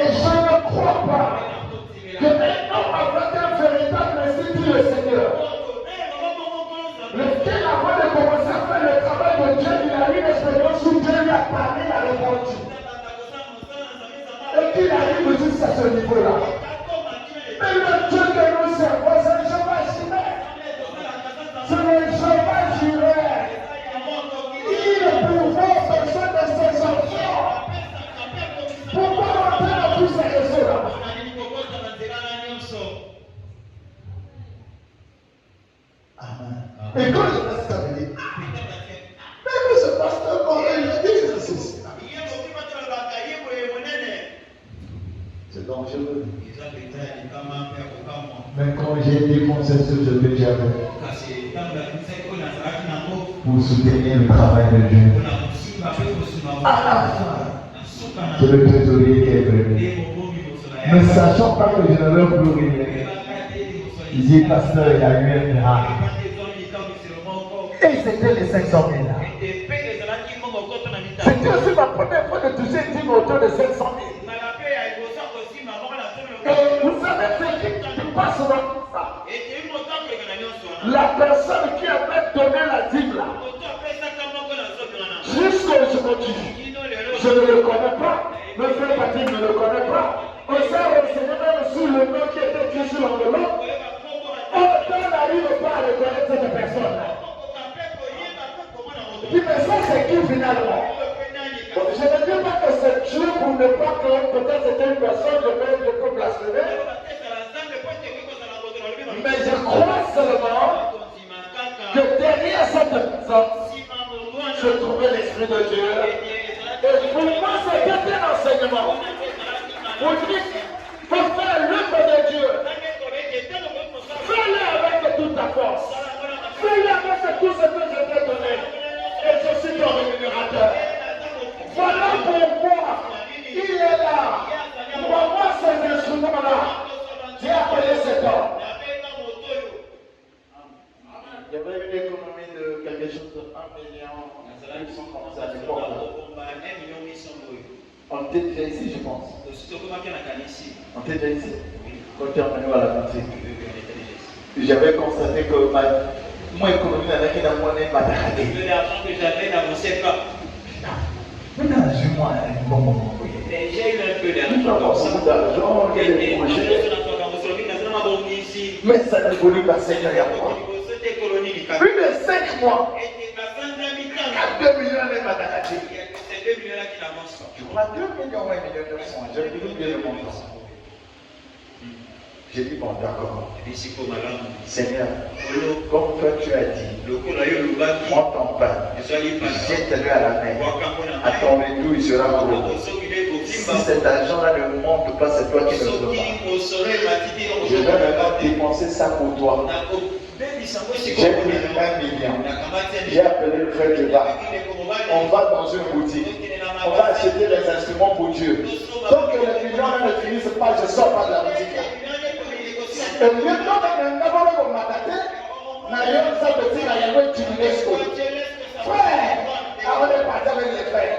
Et je ne crois pas que un homme avec un véritable institut le Seigneur, lequel avant de commencer à faire le travail de Dieu, il a eu une expérience où Dieu lui a parlé, il a répondu. Et qu'il arrive jusqu'à ce niveau-là. Mais le Dieu que nous servons, c'est Jéhovah Jireh. C'est le Jéhovah Jireh. Il pourvoit aux besoins de ses enfants. Pourquoi on a tous ces raisons-là? Et quand je reste à venir, même ce pasteur, quand il dit que c'est ça. C'est dangereux. Mais quand j'ai défoncé ce que j'avais pour soutenir le travail de Dieu, à la fin, c'est le trésorier qui est venu. Ne sachant pas que je ne veux plus rien. Il dit, pasteur, il y a eu un miracle. Et c'était les 500 000 là. C'était aussi ma première fois de toucher une dîme autour de 500 000. Et vous savez ce qui passe dans tout ça. La personne qui avait donné la dîme là, jusqu'à aujourd'hui, je ne le connais pas, le frère Patrick ne le connaît pas. On s'est renseigné même sur le nom qui était écrit sur l'enveloppe. On n'arrive pas à reconnaître cette personne là. Puis mais ça c'est qui finalement? Je ne dis pas que c'est Dieu pour ne pas que peut-être c'était une personne, je peux blasphémer. Mais je crois seulement que derrière cette personne, je trouvais l'Esprit de Dieu. Et pour moi, c'était un enseignement. Pour dire, il faut faire l'œuvre de Dieu. Fais-le avec toute ta force. Fais-le avec tout ce que je t'ai donné. Et je suis ton rémunérateur. Voilà pourquoi il est là. Pour moi, ces instruments-là, j'ai appelé cet homme. Il y avait une économie de quelque chose de 1 million, comme ça à l'époque. On était déjà ici, je pense. On était déjà ici. Quand tu es revenu à la boutique. J'avais constaté que mon économie n'avait qu'un moyen de m'attaquer. L'argent que j'avais n'avançait pas. Maintenant, moi un bon moment. J'ai eu un peu d'argent. Mais ça n'évolue pas, Seigneur, à moi. Plus de 5 mois. 2 millions de m'attaquer. C'est 2 millions là qui n'avancent pas. Je crois 2 millions, 1 million de francs. J'ai vu bien le montant. J'ai dit, bon, d'accord. Seigneur, comme toi tu as dit, prends ton pain, jette-le à la mer. À ton retour, il sera gros. Si cet argent-là ne monte pas, c'est toi qui le feras. Je vais maintenant dépenser ça pour toi. J'ai pris 1 million. J'ai appelé le frère de bas. On va dans une boutique. On va acheter des instruments pour Dieu. Tant que les millions ne finissent pas, je ne sors pas de la boutique. Et maintenant, on m'a daté. D'ailleurs, ça veut dire qu'il y a une UNESCO. Frère, on est parti avec les frères.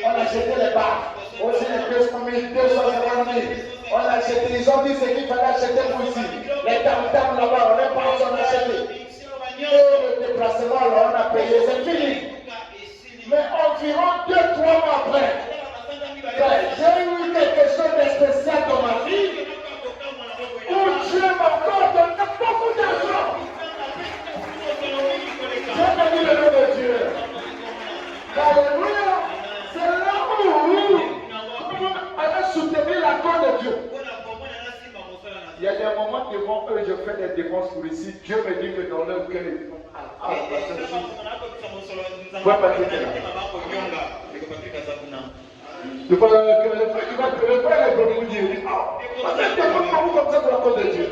On a acheté les bars. Aussi les 200 000, 250 000. On a acheté, ils ont dit ce qu'il fallait acheter pour ici. Les tam-tams là-bas, on est parti, on a acheté. Et le déplacement là, on a payé, c'est fini. Mais environ 2-3 mois après, j'ai eu quelque chose de spécial dans ma vie. Où Dieu m'a encore donné beaucoup d'argent. J'ai béni le nom de Dieu. Alléluia. C'est là où on a soutenu la cause de Dieu. Il y a des moments devant eux, je fais des dépenses pour ici. Dieu me dit que dans leur cœur, ils font le frère est venu dire, comme ça pour la cause de Dieu.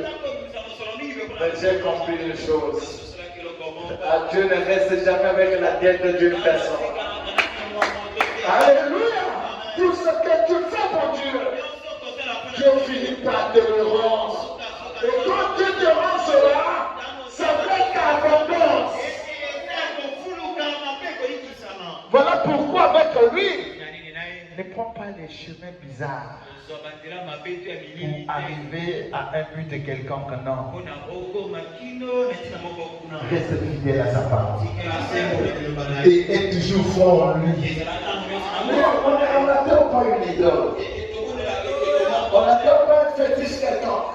Mais j'ai compris une chose. Dieu ne reste jamais avec la tête de Dieu personne. Alléluia. Tout ce que tu fais pour Dieu, Dieu finit par te le rendre. Et quand Dieu te rend cela, ça fait qu'abondance. Voilà pourquoi avec lui, Ne prends pas les chemins bizarres pour arriver à un but quelconque, non. Reste fidèle à sa parole. Et est toujours fort en lui. On n'attend pas une idole. On n'attend pas un fétiche quelconque.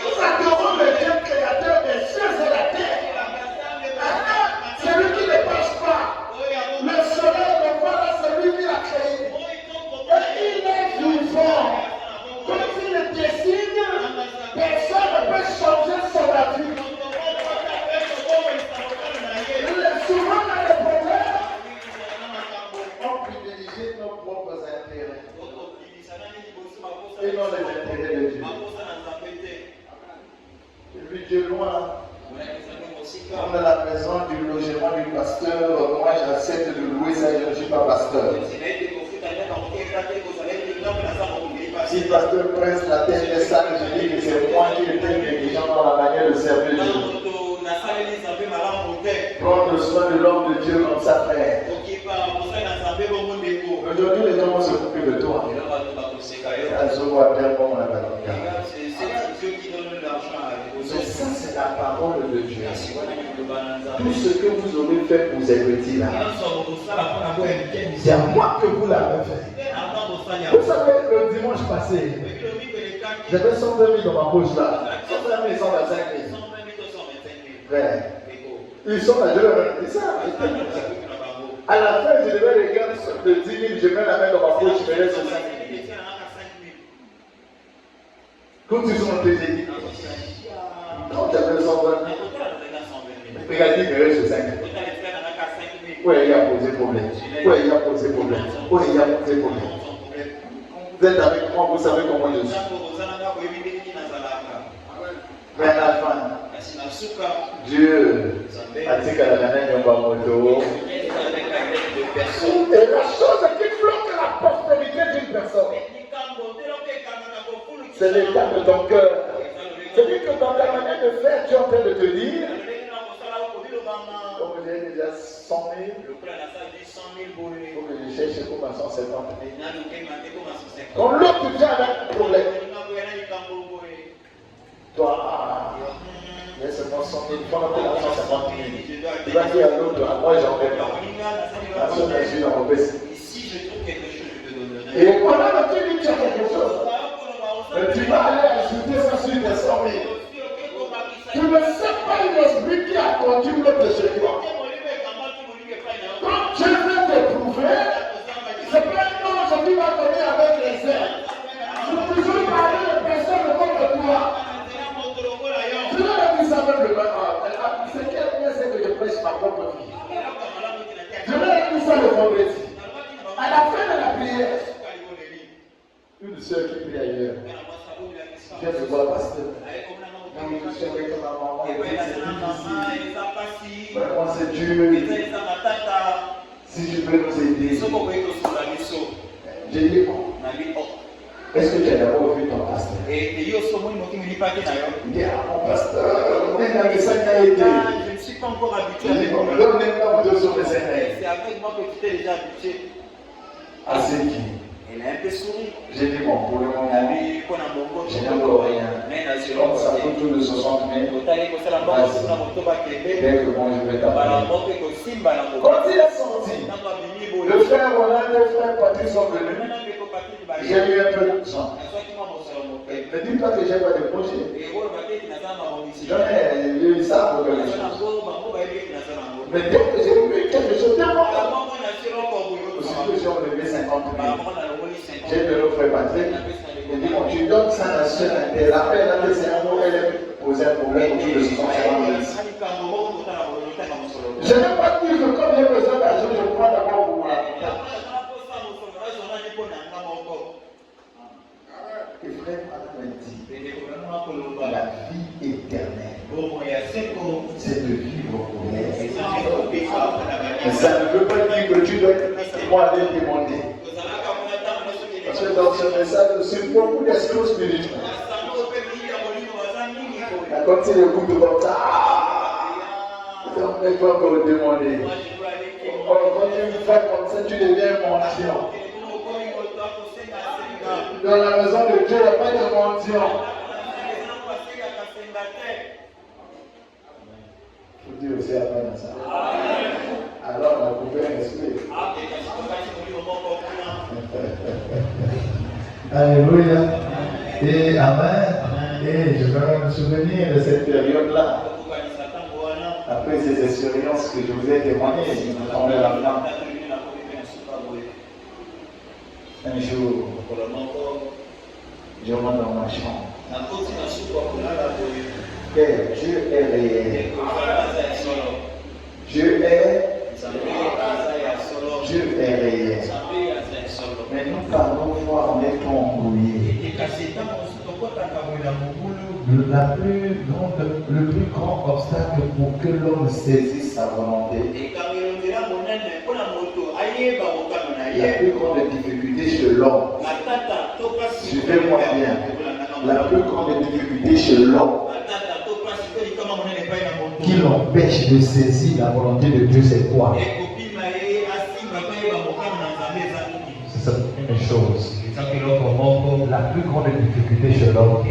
Nous adorons le Dieu créateur des cieux et la terre. Celui qui ne passe pas. Le soleil, le voilà, c'est lui qui l'a créé. Et il est vivant. Quand il le désigne, personne ne peut changer son avis. Souvent dans les problèmes, on privilégie nos propres intérêts et non les intérêts de Dieu. Et puis Dieu loin. On est à la maison du logement du pasteur, moi j'accepte de louer ça, je ne suis pas pasteur. Si le pasteur presse la tête des salles, je dis que c'est moi qui étais négligent dans la manière de servir Dieu. Prendre soin de l'homme de Dieu comme sa frère. Aujourd'hui, les gens vont s'occuper de toi. Mais ça, c'est la parole de Dieu. Tout ce que vous aurez fait pour ces petits-là, c'est à moi que vous l'avez fait. Vous savez, le dimanche passé, j'avais 120 000 dans ma poche là. 120 000, 125 000. Frère, ils sont là, je leur ai dit ça. À la fin, je devais regarder de 10 000, je mets la main dans ma poche, je me laisse 5 000. Quand ils sont montés, j'ai dit, quand j'avais 120 000, regardez, il me reste 5 000. Oui, il a posé problème. Oui, il a posé problème. Oui, il a posé problème. Vous êtes avec moi, vous savez comment je suis. Mais à la fin, Dieu a dit qu'à la dernière, il y a un moto. Et la chose qui bloque la prospérité d'une personne, c'est l'état de ton cœur. C'est-à-dire que dans ta manière de faire, tu es en train de te dire, comme j'ai déjà 100 000, il faut que je cherche pour ma 150 000. Quand l'autre vient avec un problème, toi, il y a seulement 100 000, il faut appeler la 150 000. Il va dire à l'autre, à moi j'en ai pas. La seule mesure, on baisse. Et pendant que tu dis que tu as quelque chose, mais tu vas aller ajouter ça sur tes 100 000. Tu ne sais pas l'esprit qui a conduit l'autre chez toi. Quand Dieu veut t'éprouver, c'est pas un ange qui va venir avec les ailes. Je peux toujours parler de personnes comme toi. Tu l'as dit ça même le matin. Ce qui est bien, c'est que je prêche ma propre vie. Je l'ai dit ça le vendredi. À la fin de la prière, une soeur qui prie ailleurs. Je viens de voir le pasteur. Je suis avec ma maman. C'est difficile. Vraiment, c'est dur. Si je peux nous aider. J'ai dit, est-ce que tu as d'abord vu ton pasteur? Il dit, mon pasteur, je ne suis pas encore habitué. Donne-moi 2 sur les c'est avec moi que tu t'es déjà habitué. À ce qui? Elle a un peu souri. J'ai dit, bon, pour le moment, je n'ai encore rien. Comme ça coûte tout de 60 000. Dès que bon, je vais t'appeler. Quand il est sorti, le frère Roland et le frère Patrick sont venus. J'ai eu un peu de sang. Ne dis pas que j'ai pas de projet. J'en ai, ils savent quelque chose. Mais dès que j'ai vu quelque chose, aussitôt j'ai enlevé 50 000. J'ai de le frère Patrick. Il dit, bon, tu donnes ça à ce matin. La paix, là, c'est un mot, elle a posé un problème autour de 60 000. Je ne vais pas dire que comme j'ai besoin d'argent, je prends d'abord pour moi. Et frère Patrick me dit, la vie éternelle, c'est de vivre pour elle. Mais ça ne veut pas dire que tu dois moi aller demander. Parce que dans ce message, c'est beaucoup d'escrocs spirituels. Quand il écoute comme ça, on ne peut encore demander. Quand tu fais comme ça, tu deviens mendiant. Dans la maison de Dieu, il n'y a pas de mendiant. Il faut dire aussi Amen à ça. Alors, on a coupé un esprit. Alléluia. Et Amen. Et je vais me souvenir de cette période-là. Après ces expériences que je vous ai témoignées, je me tombais la flamme. Un jour, je rentre dans ma chambre. Père, Dieu est réel. Dieu est réel. Mais nous parlons fois, on est trop embrouillés. Le plus grand obstacle pour que l'homme saisisse sa volonté, la plus grande difficulté chez l'homme, suivez-moi bien, la plus grande difficulté chez l'homme qui l'empêche de saisir la volonté de Dieu, c'est quoi? C'est une chose. La plus grande difficulté chez l'homme,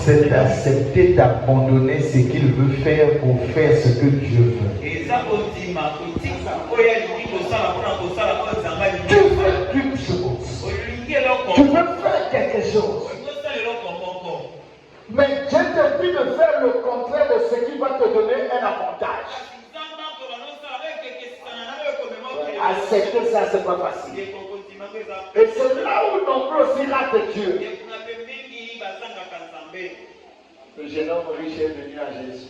c'est d'accepter d'abandonner ce qu'il veut faire pour faire ce que Dieu veut. Tu veux une chose. Tu veux faire quelque chose. Mais Dieu te dit de faire le contraire de ce qui va te donner un avantage. Accepter ça, c'est pas facile. Et c'est là où nombreux aussi ratent Dieu. Le jeune homme riche est venu à Jésus.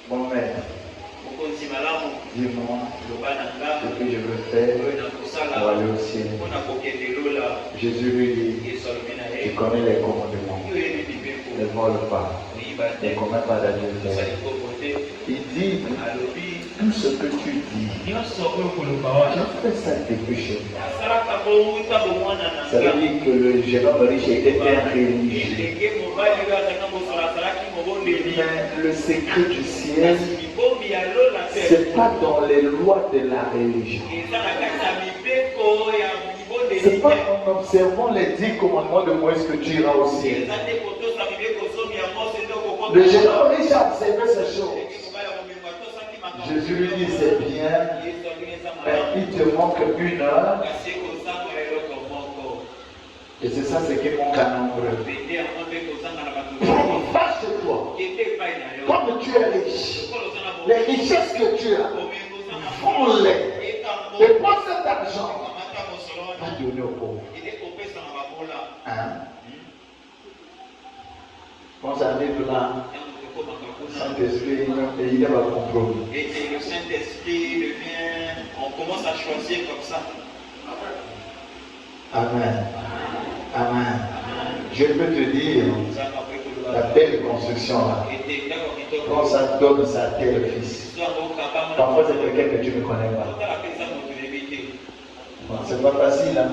Mon maître, dis-moi ce que je veux faire pour aller au ciel. Jésus lui dit, tu connais les commandements. Ne vole pas. Ne commets pas d'adultère. Il dit, tout ce que tu dis, tu fais ça depuis chez moi. Ça veut dire que le jeune homme riche était un religieux. Mais le secret du ciel, c'est pas dans les lois de la religion. C'est pas en observant les 10 commandements de Moïse que tu iras au ciel. Le jeune homme riche a observé ces choses. Jésus lui dit c'est bien, mais il te manque une heure. Et c'est ça ce qui manque à nombreux. Fâche-toi. Comme tu es riche, les richesses que tu as, vends-les. Et prends cet argent, va donner aux pauvres. Hein? Quand ça arrive là, le Saint-Esprit, il n'a pas compromis. Et le Saint-Esprit devient, on commence à choisir comme ça. Amen. Amen. Je peux te dire, la belle construction là, quand ça donne sa terre fils. Parfois c'est quelqu'un que tu ne connais pas. Bon, c'est pas facile. Hein?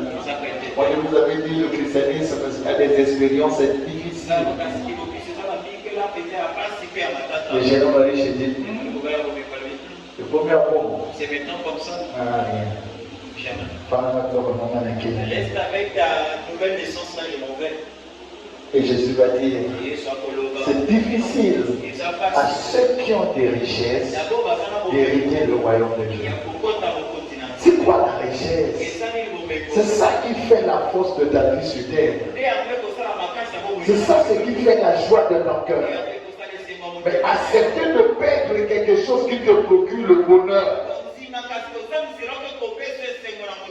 Moi je vous avais dit, le christianisme a des expériences difficiles. Le jeune homme riche dit, le premier amour. C'est maintenant comme ça. Ah, rien. Reste avec ta nouvelle naissance là, je m'en vais. Et Jésus va dire, c'est difficile à ceux qui ont des richesses d'hériter le royaume de Dieu. C'est quoi la richesse? C'est ça qui fait la force de ta vie sur terre. C'est ça ce qui fait la joie de ton cœur. Mais accepter de perdre quelque chose qui te procure le bonheur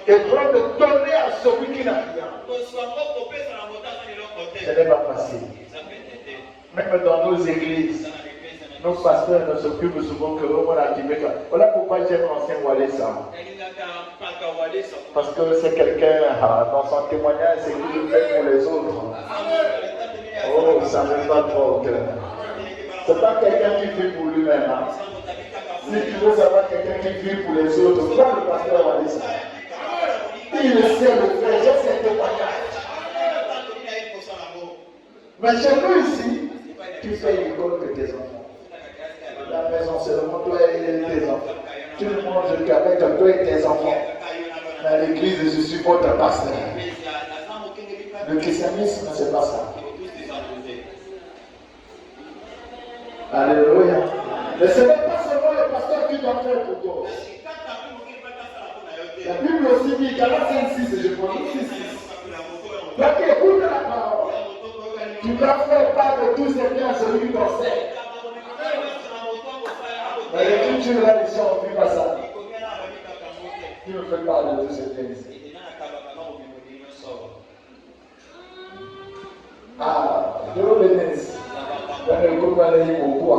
et droit de donner à celui qui n'a rien. Ce n'est pas facile. Même dans nos églises, nos pasteurs ne s'occupent souvent que on a dit, voilà pourquoi j'aime l'ancien Walesa. Parce que c'est quelqu'un, dans son témoignage, c'est qu'il le fait pour les autres. Oh, ça ne va pas trop au cœur. C'est pas quelqu'un qui vit pour lui-même. Hein. Si tu veux savoir quelqu'un qui vit pour les autres, prends le pasteur Walesa. Il sait le faire, j'ai ses témoignages. Mais chez nous ici, tu fais l'école de tes enfants. La maison, c'est le toi et tes enfants. Tout le monde, je avec toi et tes enfants. Dans l'église, je suis votre pasteur. Le christianisme, c'est pas ça. Alléluia. Mais ce n'est pas seulement le pasteur qui doit faire pour toi. La Bible aussi dit, Galates 5:6, je prononce 6:6. Donc écoute la parole. Tu dois faire part de tous ces biens à celui qui possède. Dans l'écriture, là, les gens ne font pas ça. Tu ne fais pas de tous ces biens ici. Ah, je veux venir ici. Dans le groupe, il y a beaucoup.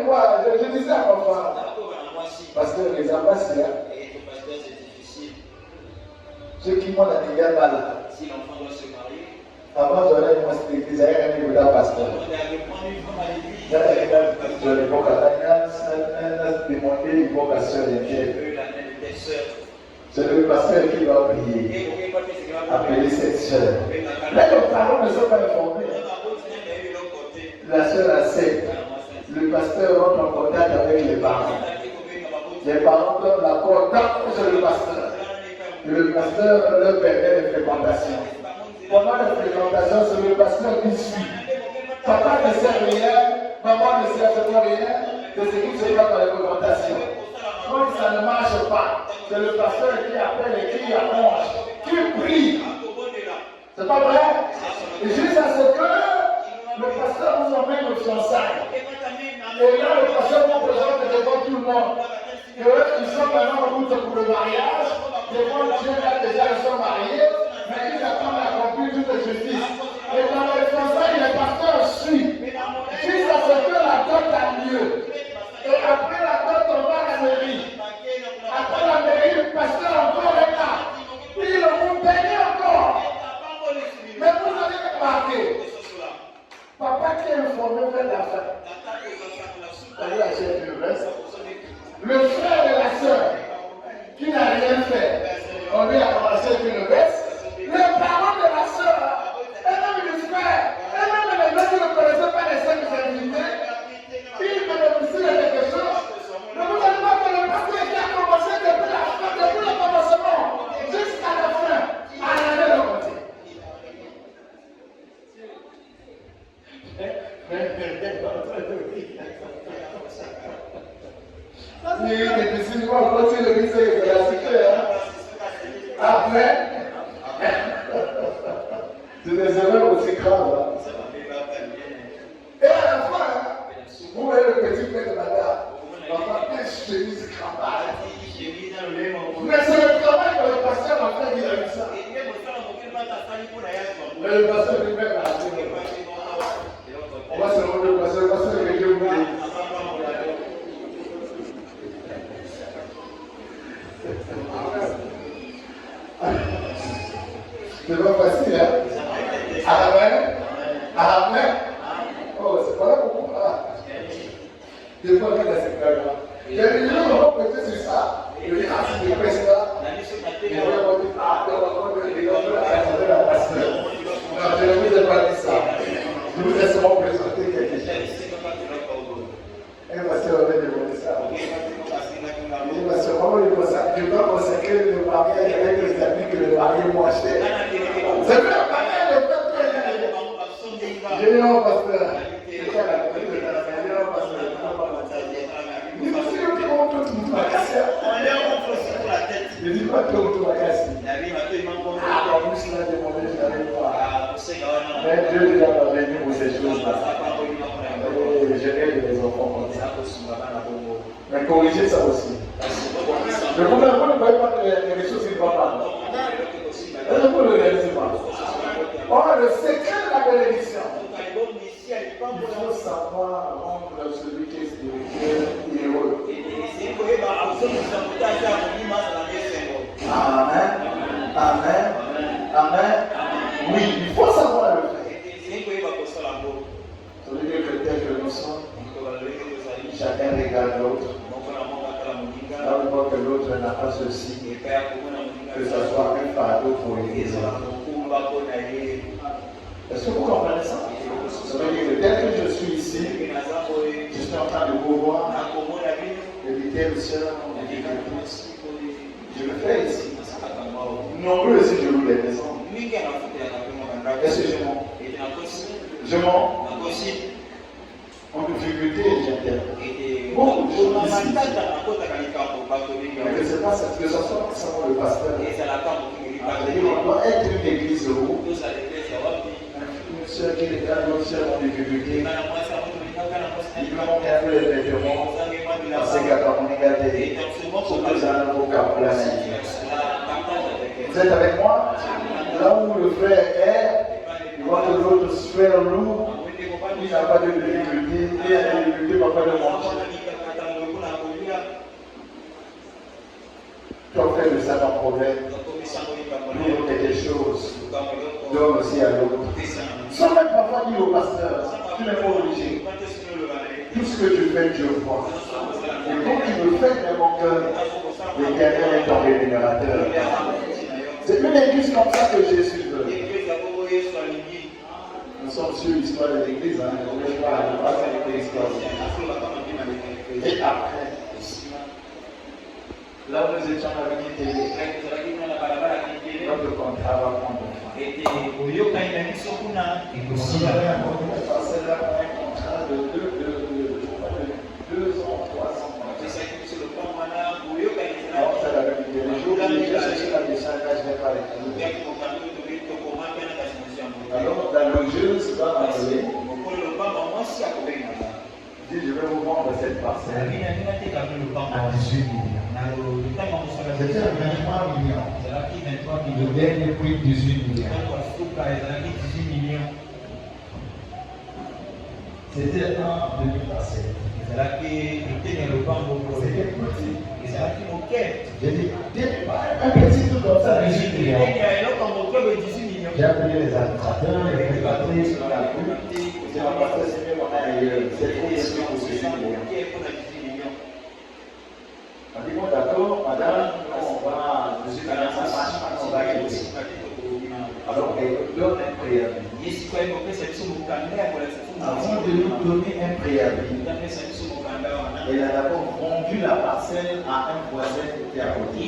Moi, je disais à mon frère, parce que les ambassadeurs, ceux qui m'ont dit mal, si l'enfant doit se marier, avant de aller dans l'église, il y a un niveau d'un pasteur. Il y a l'époque à demandé l'époque à sœur c'est le pasteur qui va prier, appeler cette sœur. Mais les parents ne sont pas informés. La sœur accepte. Le pasteur rentre en contact avec les parents. Les parents donnent l'accord sur le pasteur. Le pasteur leur permet les fréquentations. Pendant les fréquentations, c'est le pasteur qui suit. Papa ne sait rien, maman ne sait absolument rien de ce qui se passe dans les fréquentations. Quand ça ne marche pas, c'est le pasteur qui appelle et qui arrange, qui prie. C'est pas vrai? Et jusqu'à ce que le pasteur vous emmène aux fiançailles. Et là, le pasteur vous présente devant tout le monde. Ils sont maintenant en route pour le mariage. Devant Dieu, là, déjà, ils sont mariés. Mais ils attendent d'accomplir toute justice. Et dans les fiançailles, le pasteur suit. Jusqu'à ce que la dot a lieu. Et après la dot, on va à la mairie. Après la mairie, le pasteur encore est là. Puis le monde bénit encore. Mais vous avez remarqué, papa qui est informé fait la fin. Le frère de la soeur qui n'a rien fait, on lui a commencé une veste. Les parents de la soeur, eux-mêmes ils disent frère, eux-mêmes les gens qui ne connaissaient pas les cinq invités, ils bénéficient de quelque chose. Ne vous allez pas que le pasteur qui a commencé depuis le commencement jusqu'à la fin, à l'année de côté. Si les vont continuer le lycée de la cité, après, c'est des erreurs aussi graves. Et à la fin, vous voyez le petit père de madame, l'enfant est chemise cravate. Mais c'est le travail que le pasteur a fait qu'il a eu ça. Mais le pasteur lui-même a dit, on va se rendre le pasteur que Dieu voulait. C'est pas facile, hein? Amen. Amen. Oh, c'est pas là pour moi. Des fois, il y a ces cas-là. Il y a des gens qui vont prêter sur ça. Il y a des personnes là. Ils vont dire, ah, on va attendre la pasteur. Non, je ne vous ai pas dit ça. Je vous ai seulement présenté quelque chose. Un pasteur avait demandé ça. Il dit, pasteur, comment il faut ça? Je dois consacrer le mariage avec les amis que le mari m'a acheté. C'est vrai, le mariage de peuple. J'ai dit, non, pasteur. C'est quoi la petite de la maison, pasteur? Il dit, monsieur, tu montes tout le magasin. Il dit, pas tout le magasin. Ah, en plus, il a demandé, je n'avais pas. Mais Dieu déjà m'a béni pour ces choses-là. Et gérer les enfants comme ça. Mais corriger ça aussi. Mais vous ne voyez pas que les choses ne vont pas. Vous ne le réalisez pas. Or, le secret de la bénédiction, il faut savoir rendre celui qui est spirituel heureux. Amen. Amen. Amen. Oui, il faut savoir le faire. Celui qui est chrétien que nous sommes, chacun regarde l'autre. Là, on voit que l'autre n'a pas ceci, que ce soit un fardeau pour l'Église. Est-ce que vous comprenez ça? Ça veut dire que dès que je suis ici, je suis en train de vous voir, d'éviter le seul, je le fais ici. Nombreux ici, je loue les maisons. Est-ce que je mens? En difficulté, j'interviens. Beaucoup de choses ici. Mais que ce soit seulement le pasteur. On doit être une église où une soeur qui regarde l'autre soeur en difficulté. Il va monter un peu les vêtements. Parce que quand on est gardé, pour que ça n'a aucun plan. Vous êtes avec moi? Là où le frère est, il voit que l'autre frère loue. Il n'a pas de difficulté. Il a des difficultés, pas de manger. Tu as fait de ça ton problème. Lourd quelque chose. Donne aussi à l'autre. Sans même parfois dire au pasteur, tu n'es pas obligé. Tout ce que tu fais, Dieu voit. Et quand tu le fais dans mon cœur, l'Éternel est ton rémunérateur. C'est une église comme ça que Jésus veut. Nous sommes sur l'histoire de l'église. Je ne vais pas faire l'histoire. Et après, là où nous étions avec l'Italie, notre contrat va prendre fin. Si j'avais un contrat de 2 ans, 3 ans. Alors, ça l'avait dit. Les jours où je suis la descente, je n'ai pas les alors, la logeuse va m'appeler. Je dis, je vais vous vendre cette parcelle à 18 millions. C'était 23 millions. Le dernier prix, 18 millions. C'était un demi-parcelle. C'était petit. J'ai dit, un petit truc comme ça, 18 millions. J'ai appelé les administrateurs, les régulatrices, on a vu. C'est un pasteur, c'est mieux qu'on a cette condition pour 18 millions. On dit, bon, d'accord, madame, on va, monsieur, ça marche pas, on va quitter. Alors, elle donne un préavis. Avant de nous donner un préavis, elle a d'abord vendu la parcelle à un voisin qui était à côté.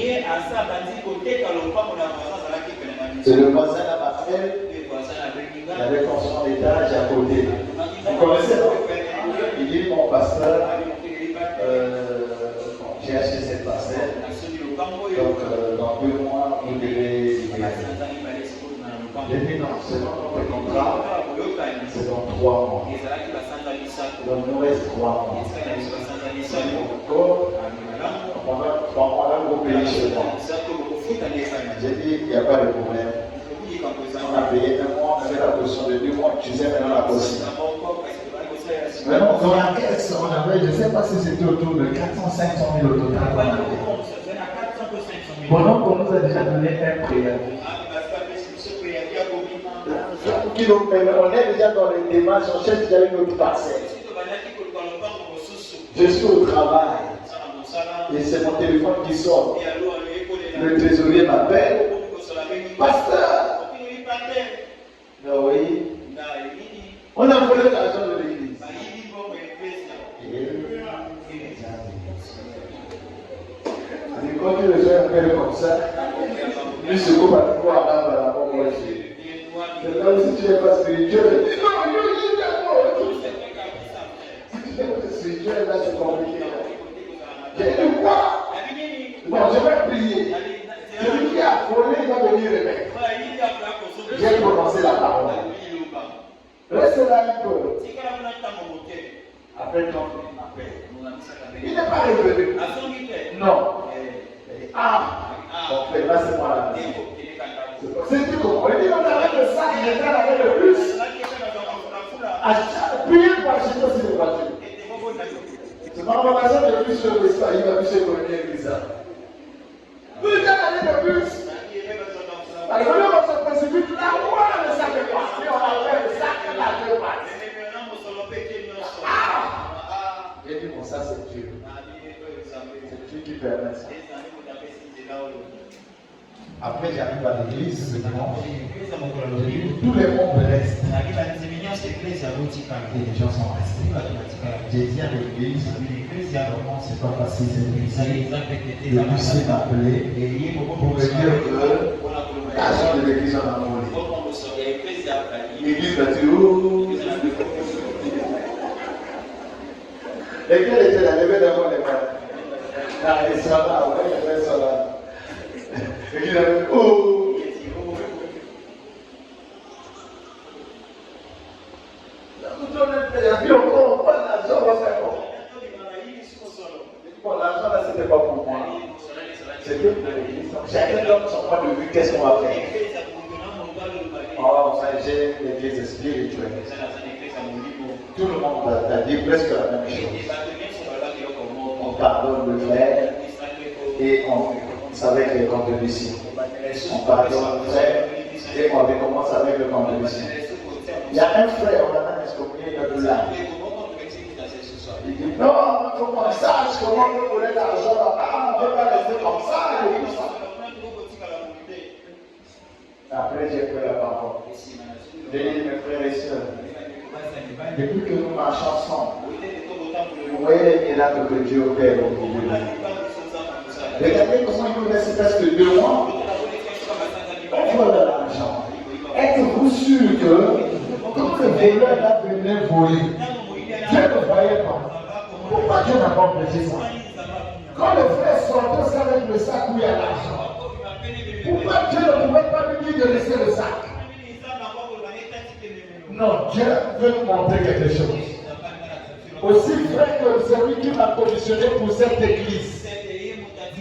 C'est le voisin de la parcelle qui avait construit son étage à côté. Vous connaissez, non? Il dit, mon pasteur, j'ai acheté cette parcelle. Donc, dans 2 mois, vous devez libérer. J'ai dit non, c'est dans notre contrat, c'est dans 3 mois. Donc, il nous reste 3 mois. Encore, pendant 3 mois, là, vous payez chez moi. J'ai dit, il n'y a pas de problème. On a payé 1 mois, on avait la caution de 2 mois, tu sais maintenant la caution. Vraiment, dans la caisse, on avait, je ne sais pas si c'était autour de 400-500 000 au total. Pendant qu'on nous a déjà donné un préavis. On est déjà dans les démarches, on cherche déjà une autre parcelle. Je suis au travail. Et c'est mon téléphone qui sonne. Le trésorier m'appelle. Pasteur! Oui. On a volé l'argent de l'église. Et quand tu le fais un peu comme ça, lui se coupe à pouvoir avoir la bonne. C'est comme si tu n'es pas spirituel. Non, si tu n'es pas spirituel, là c'est compliqué. J'ai dit quoi? Non, je vais prier. Celui qui a volé va venir remettre. J'ai prononcé la parole. Reste là un peu. Après ton appel. Il n'est pas revenu. Non. Ah, bon, frère, là c'est moi la maison. C'est tout comment? Il dit, on arrête le sac, il est avec le bus. Priez pour acheter aussi les voitures. C'est ma maman de bus sur le ça, il va plus se connaître l'église. Vous êtes allé le bus. Alors, on se précipite là, on a le sac de partie, on a fait le sac de la deux parties. J'ai dit, bon, ça c'est Dieu. C'est Dieu qui permet ça. Après, j'arrive à l'église ce dimanche. Tous les membres restent. Et les gens sont restés. J'ai dit à l'église, vraiment, c'est pas facile cette église. Le lycée m'a appelé pour me dire que la suite de l'église en a volé. L'église m'a dit, oh. Lesquels étaient là? Levez d'abord les mains. Ah, ils sont là, ouais, ils sont là. L'église a dit, oh. Il a dit encore, l'argent va faire quoi? Bon, l'argent là, c'était pas pour moi. C'était pour l'église. Chacun donne son point de vue, qu'est-ce qu'on va faire? Oh, ça, j'ai l'église spirituelle. Tout le monde a dit presque la même chose. On pardonne le frère et on savait que les contributions. On pardonne le frère et on recommence avec le contribution. Il y a un frère, on a un excommunié de là. Il dit non, il faut qu'on sache comment on peut donner l'argent là-bas, on ne peut pas rester comme ça. Après, j'ai pris la parole. J'ai dit, mes frères et sœurs, depuis que nous marchons ensemble, vous voyez les miracles que Dieu opère au milieu de nous. Regardez comment il nous laisse presque 2 mois. On vole de l'argent. Êtes-vous sûr que quand le voleur là venait voler, Dieu ne voyait pas? Pourquoi Dieu n'a pas empêché ça? Quand le frère sortait avec le sac où il y a l'argent, pourquoi Dieu ne pouvait pas lui dire de laisser le sac? Non, Dieu veut nous montrer quelque chose. Aussi vrai que celui qui m'a commissionné pour cette église,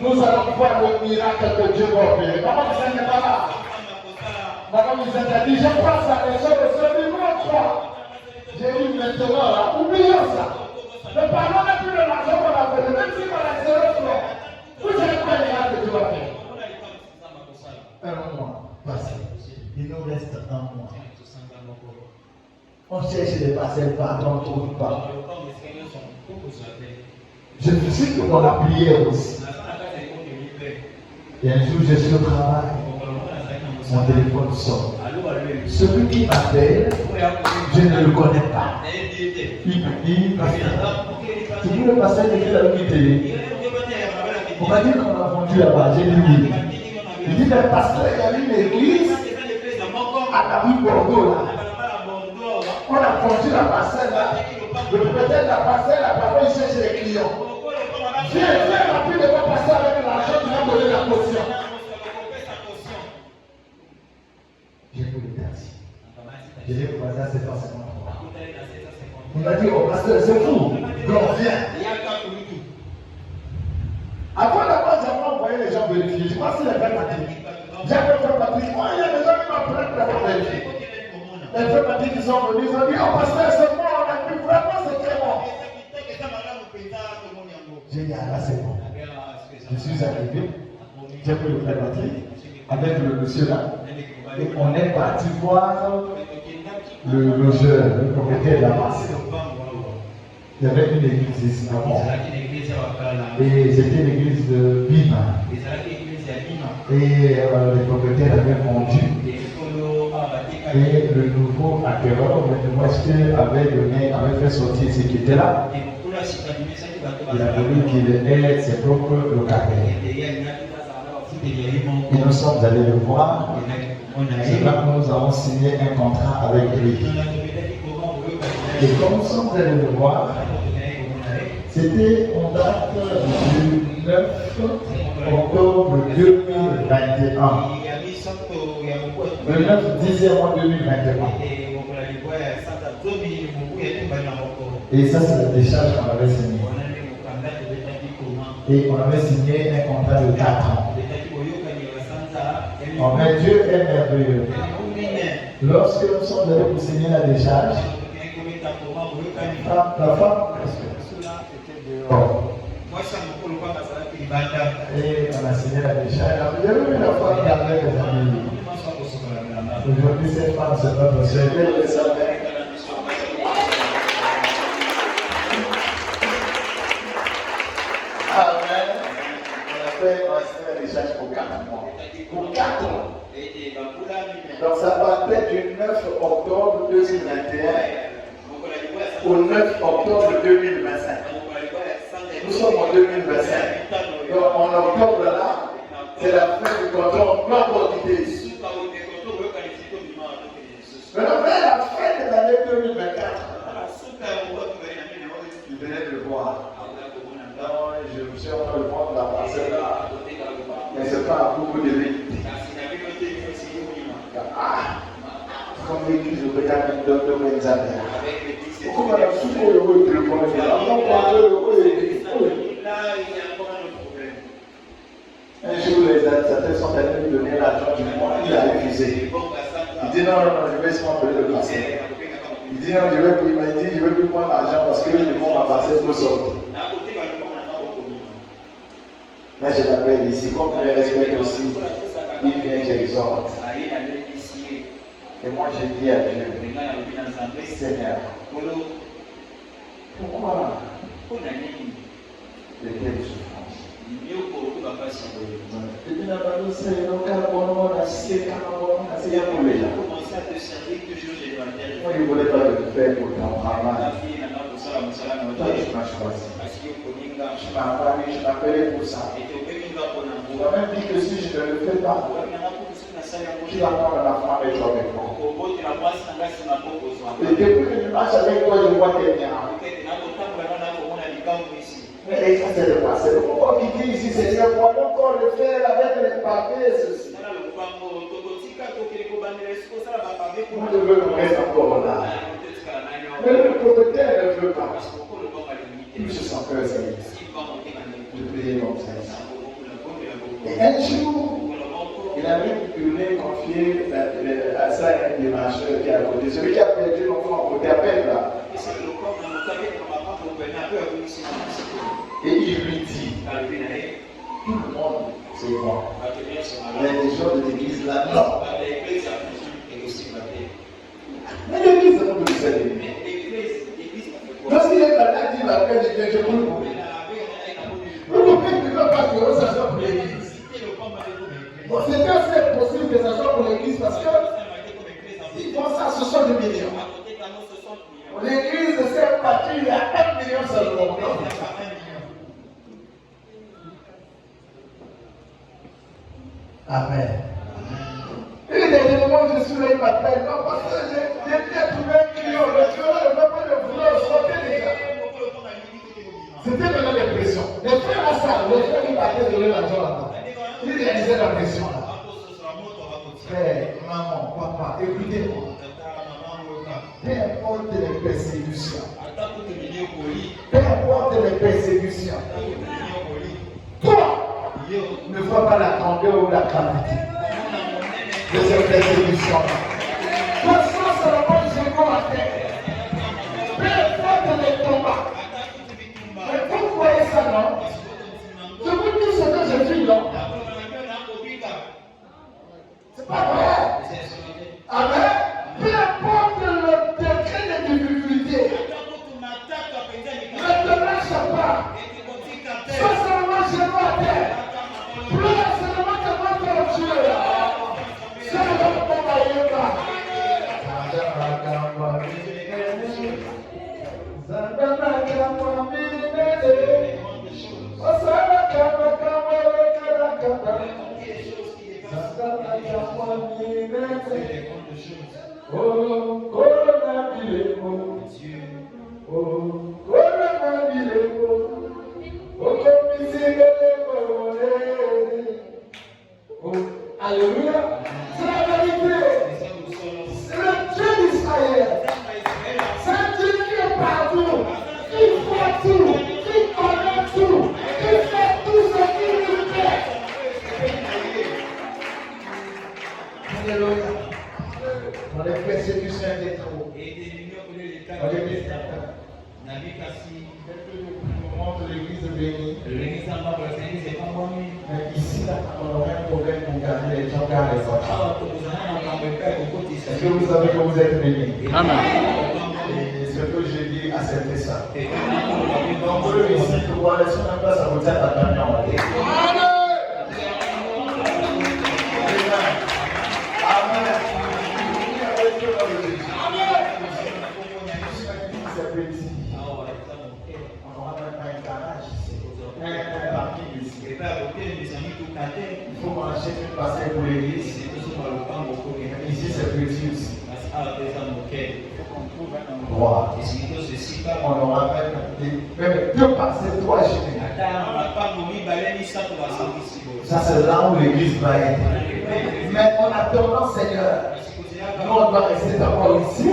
nous allons voir le miracle que Dieu va opérer. Maman, vous n'êtes pas là. Maman, vous êtes dit, je passe à les gens de ce niveau 3. J'ai dit maintenant là, oublions ça. Ne parlons même plus de l'argent qu'on a fait, même si on a 0 francs. Vous savez pas les gars que tu vas faire. 1 mois passé. Il nous reste 1 mois. On cherche de passer pardon, on ne trouve pas. Je me suis que dans la prière aussi. Et un jour, je suis au travail. Mon téléphone sonne. Celui qui m'appelle, je ne le connais pas. Il me dit, tu veux passer l'église avec une télé? On m'a dit qu'on a vendu là-bas. J'ai dit oui. Il dit, mais pasteur, il y a une église à la rue Bordeaux là. On a vendu la parcelle là. Le propriétaire de la parcelle là, parfois il cherche les clients. Viens rapidement passer avec l'argent, tu vas donner la caution. J'ai pris le taxi. Je l'ai croisé à 753. Il m'a dit, oh pasteur, c'est fou. Donc viens. Avant d'abord, j'ai envoyé les gens vérifier. Je pense qu'il y a fait Patrick. J'ai fait Patrick. Moi, il y a des gens qui m'apprennent pour vérifier. Les frères Patrick qui sont venus, ils ont dit, oh pasteur, c'est bon, on a pu vraiment, c'est très bon. J'ai dit, ah là, c'est bon. Je suis arrivé, j'ai pris le frère Patrick avec le monsieur là. Et on est parti voir le logeur, le propriétaire de la masse. Il y avait une église ici avant. Et c'était l'église de Bima. Et les propriétaires avaient vendu. Et le nouveau acquéreur, le nouveau acheteur avait fait sortir ce qui était là. Il a voulu qu'il ait ses propres locataires. Et nous sommes allés le voir. C'est là que nous avons signé un contrat avec lui. Et comme nous sommes allés le voir, c'était en date du 9 octobre 2021. Le 9 10e mois 2021. Et ça, c'est la décharge qu'on avait signée. Et on avait signé un contrat de 4 ans. Oh, mais Dieu est merveilleux. Lorsque nous sommes allés pour signer la décharge, la femme, et on a signé la décharge. J'ai vu la femme qui avait des amis. Aujourd'hui, cette femme, c'est notre sœur. Amen. On a fait un échange pour 4 mois. Pour 4 mois. Donc ça partait du 9 octobre 2021 au 9 octobre 2025. Nous sommes en 2025. Donc en octobre là, c'est la fin du contrat, on peut encore quitter ici. Maintenant, vers la fin de l'année 2024, je venais de le voir. Non, je me suis en train de prendre la parcelle là. Mais ce n'est pas à beaucoup de vite. Ah, comme l'église de Béthanie de Benzabé. Pourquoi madame Souko est heureux de le prendre là? Non, pas heureux. Un jour, les administrateurs sont allés lui donner l'argent du mois. Il a refusé. Il dit non, je vais se prendre le passé. Il dit non, il m'a dit, je ne veux plus prendre l'argent parce que le monde m'a passé pour sortir. Mais je l'appelle ici, comme je le respecte aussi, il vient, j'exhorte. Et moi je dis à Dieu, Seigneur, pourquoi de telles souffrances? Moi je ne voulais pas le faire pour ton travail. Toi tu m'as choisi. Tu m'as parlé, je m'appelais pour ça. Tu m'as même dit que si je ne le fais pas, tu vas prendre la femme et toi avec moi. Et depuis que tu marches avec toi, je vois tes biens. Mais ça c'est le passé. Pourquoi tu dis ici, Seigneur, pour encore le faire avec les papiers et ceci? Moi je veux qu'on reste encore là. Mais le propriétaire ne veut pas. Il se sent que c'est je priais comme ça. Et un jour, il avait confié à ça un démarcheur qui est à côté. Celui qui a perdu l'enfant à côté à peine là. Et il lui dit, tout le monde c'est bon. Mais les gens de l'église là, non. Mais l'église, c'est comme vous savez. Lorsqu'il est là, il va faire du bien, je vous le dis. Vous ne pouvez pas que ça soit pour l'église. Bon, c'est assez possible que ça soit pour l'église parce que ils font ça 60 millions. L'église de cette partie, il y a 1 million seulement. Amen. Et il y a des moments où je suis là, il m'appelle. Non, parce que j'ai bien trouvé un client. Le client ne veut pas le vouloir sortir déjà. C'était maintenant les pressions. Les frères à ça, les frères qui partaient donner l'argent là-bas. Ils réalisaient la pression là. Frère, maman, papa, écoutez-moi. Peu importe les persécutions. Peu importe les persécutions. Toi, ne vois pas la grandeur ou la gravité de ces persécutions-là. Toi, c'est le bon géant à terre. Peu importe les combats. Mais vous voyez ça, non? Je vous dis ce que je dis, non? C'est pas vrai. Amen. Peu importe le degré de difficulté, ne te lâche pas. Sois seulement chez moi à terre. Pleure seulement devant ton Dieu. C'est le bon maïka. Oh, coronavirus. Oh, coronavirus. Oh, oh, alléluia. C'est la vérité. C'est le Dieu d'Israël. C'est un Dieu qui est partout. Qui fait tout. Qui connaît tout. Qui fait tout ce qu'il fait. Alléluia. Dans les persécutions étaient trop. Dans les persécutions. De l'église bénie. Mais ici, là, on aurait un problème pour garder les gens car les enfants. Est-ce que vous savez que vous êtes bénis? Amen. Et ce que j'ai dit, acceptez ça. Donc, ici, pour voir les gens en place, ça vous êtes à la camion. passer pour l'église. Ici, c'est petit aussi. Wow. On aura même deux pasteurs, 3 journées. Ça, c'est là où l'église va être. Mais en attendant, Seigneur, nous, on doit rester d'abord ici.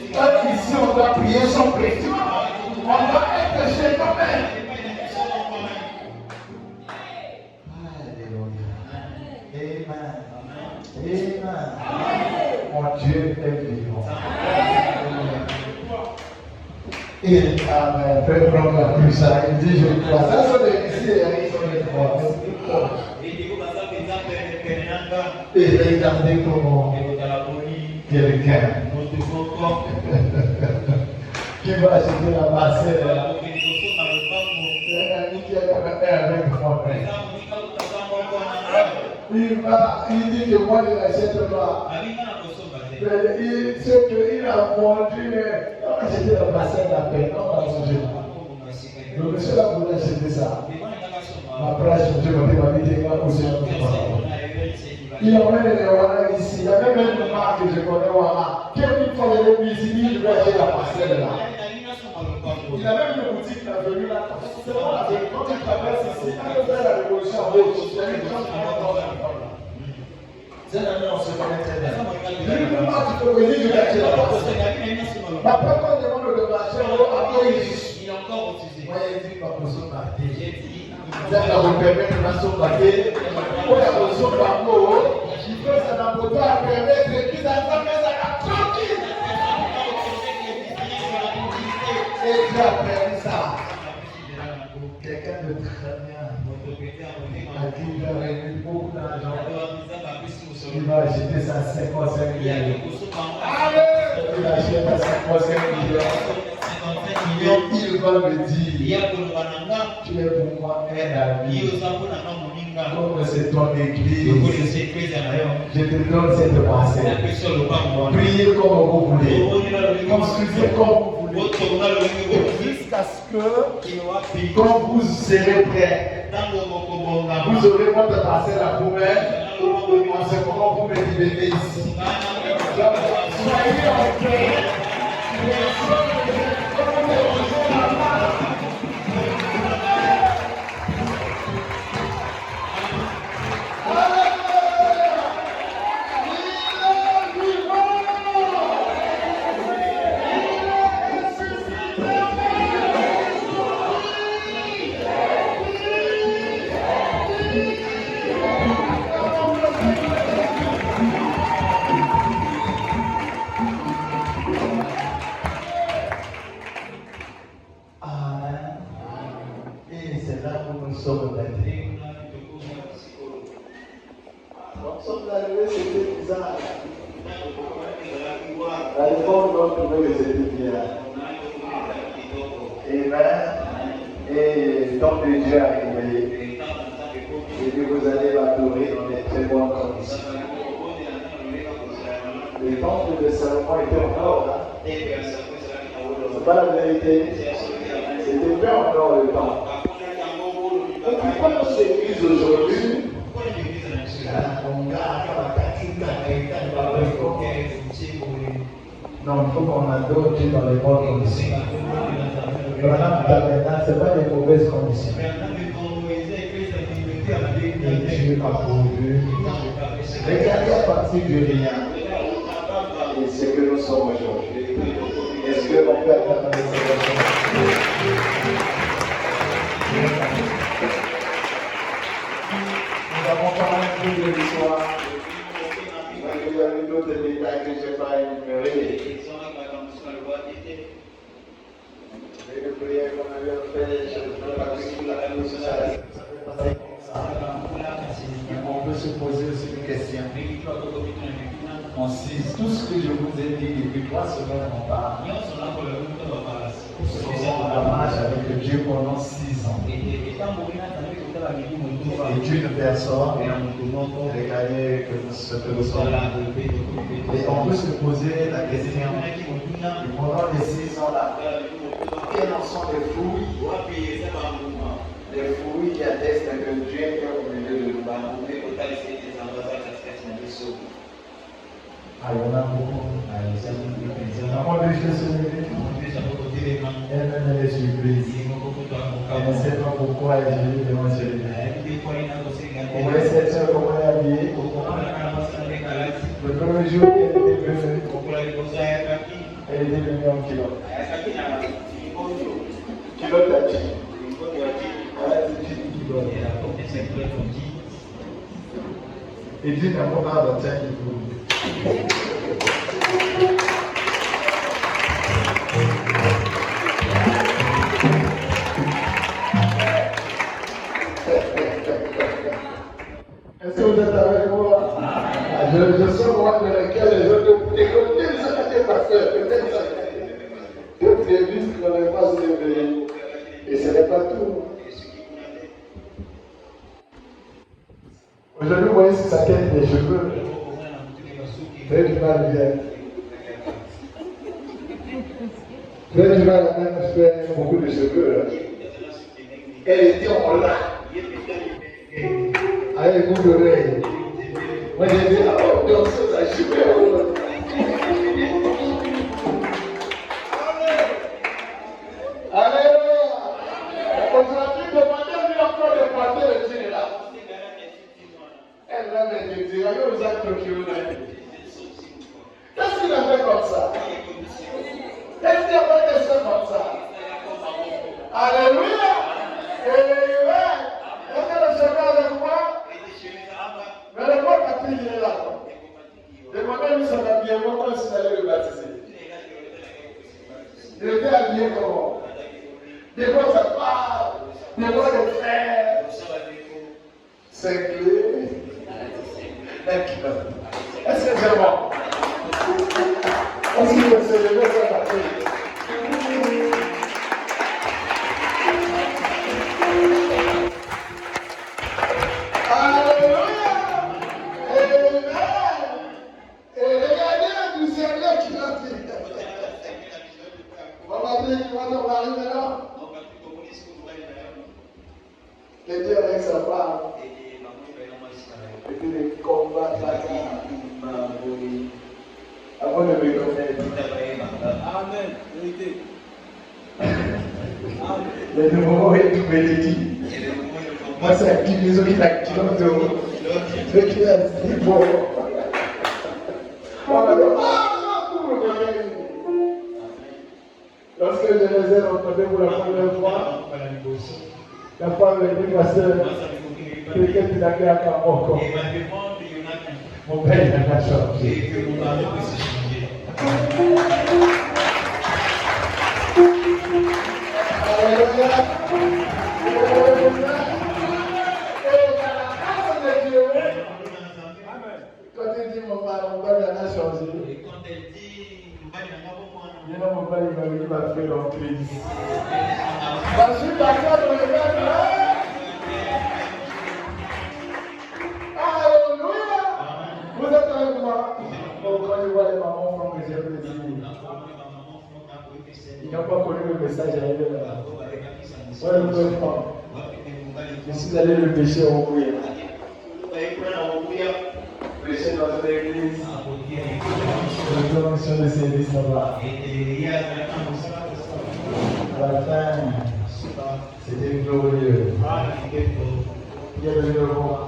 Ici, on doit prier sans pression. On doit être chez nous-mêmes. Alléluia. Amen. Amen. Mon Dieu est vivant. Et Amen. Frère Franck a pu ça. Il dit je crois. Ça, c'est ici, ils sont les trois. Et regardez comment quelqu'un qui va acheter la parcelle. Il dit que moi je n'achète pas. Il sait qu'il a vendu, mais on a acheté la parcelle à peine. On va manger. Le monsieur là voulait acheter ça. Après, je me suis dit, il emmène les Ouara ici. Il y a même une marque que je connais, Ouara. Quelqu'un fois il est ici, il veut acheter la parcelle là. Il a même une boutique qui est venue là. C'est bon, quand il traverse ici, quand il fait la révolution en haut, il y a une grande c'est un ami, on se connaît très bien. Je lui demande, tu peux venir, je vais acheter la parcelle. Après, quand on demande de marcher, après, il est encore utilisé. Moi, il dit, pas besoin de partir. Vous êtes à vous permettre de marcher au papier. Pour la position par mot, il peut s'en apporter à permettre et puis ça va mettre ça tranquille. Et Dieu a permis ça. Quelqu'un de très bien a dit qu'il a réuni beaucoup d'argent. Il va acheter ça à 55 millions. Il achète à 55 millions. Il va me dire, tu es pour moi un ami. Comme c'est ton église, je te donne cette parcelle. Priez comme vous voulez. Construisez comme vous voulez. Jusqu'à ce que, quand vous serez prêts, vous aurez votre parcelle à vous-même. En ce moment, vous me libérez ici. Soyez en paix. Non, il faut qu'on adore Dieu dans les bonnes conditions. Ce n'est pas des mauvaises conditions. Et Dieu a pourvu. Regardez à partir du rien. Et ce que nous sommes aujourd'hui. Est-ce qu'on peut attendre les célébrations? Nous avons parlé un peu de l'histoire. Il y a d'autres détails que je n'ai pas énumérés. Et de prière qu'on avait fait, je ne peux pas dire la chose, ça peut passer comme ça. On peut se poser aussi une question. Consiste, tout ce que je vous ai dit depuis 3 semaines, on parle. On marche avec Dieu pendant 6 ans. Et d'une personne, regardez ce que nous sommes là. Et on peut se poser la question, pendant les 6 ans là, quels en sont les fruits? Les fruits qui attestent que Dieu est au milieu de nous. L'amour de Jésus, elle-même elle est surprise. Elle ne sait pas pourquoi elle est venue devant celui-là. On voit cette soeur comment elle est habillée. Le premier jour qu'elle était venue, elle était venue en kilo. Kilo tati. Et Dieu n'a pas d'entendre du tout. Est-ce que vous êtes avec moi? Je sens moi dans lequel les autres écoutez ce que tu vas faire. Toutes les listes qu'on n'est pas réveillées. Et ce n'est pas tout. Aujourd'hui, vous voyez sur sa tête des cheveux. Très du mal vient. Très du mal a même fait beaucoup de cheveux. Elle était en là. Avec beaucoup d'oreilles. Moi j'ai dit, ah oh, danseuse à cheveux. Alléluia. On va plus demander lui encore de porter le jean là. Elle va me dire, regarde aux actes qui ont l'air. Qu'est-ce qu'il a fait comme ça? Qu'est-ce qu'il a fait comme ça? Alléluia. Amen. Est-ce que le chemin avec moi? Mais le bon Patrick, il est là. Demandez-lui son habillement quand il allait le baptiser. Il était habillé comment? Des fois ça part, des fois de fer, cinglé, un kilo. Est-ce que c'est bon? Est-ce qu'il peut se lever sur Patrick? Alléluia! Amen! Et regardez le deuxième là qui l'a dit. On va dire qu'il va nous arriver là. Il était avec sa femme. Et puis les combats, bagarres. Avant de me connaître. Amen. Vérité. Il y a des moments où il est tout petit. Moi, c'est un petit maison qui a kilomètre de haut. Le qui a dit bon. On va dire, ah, vous me connaissez. Lorsque je les ai rencontrés pour la première fois, la femme est venue, pasteur, quelqu'un qui n'a qu'à Kamoko. Mon père, il n'a pas changé. Alléluia. Quand il dit mon père, il n'a changé. Mon père, il m'a fait l'entrée. Parce que d'accord dans le même là. Alléluia. Vous êtes avec moi. Quand je vois les mamans francs que j'ai plaisir. Ils n'ont pas connu le message à elle là. Ouais, le enfant. Je suis allé le pécher au Ouya. Pécher dans une église. Le commission de service là-bas. À la fin, c'était glorieux. Il y a le moment.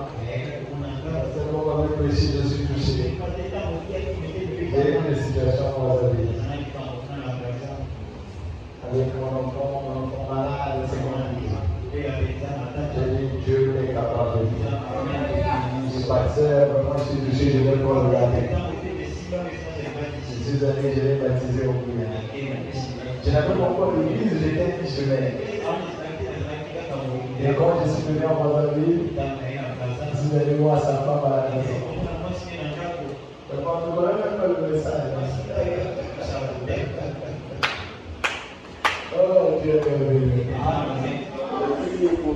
C'est le moment de pécher, je suis touché. Il y a eu des situations où vous avez. Avec mon enfant malade, c'est mon ami. J'ai dit, Dieu est capable de dire. Je suis pasteur, moi je suis touché, je vais pas regarder. Je suis allé, je l'ai baptisé au prière. Je n'avais pas encore l'église, j'étais missionnaire. Et quand je suis venu en Mozambique, je suis allé voir sa femme à la maison. Je ne connais même pas le message. Oh, Dieu est merveilleux. J'ai prié pour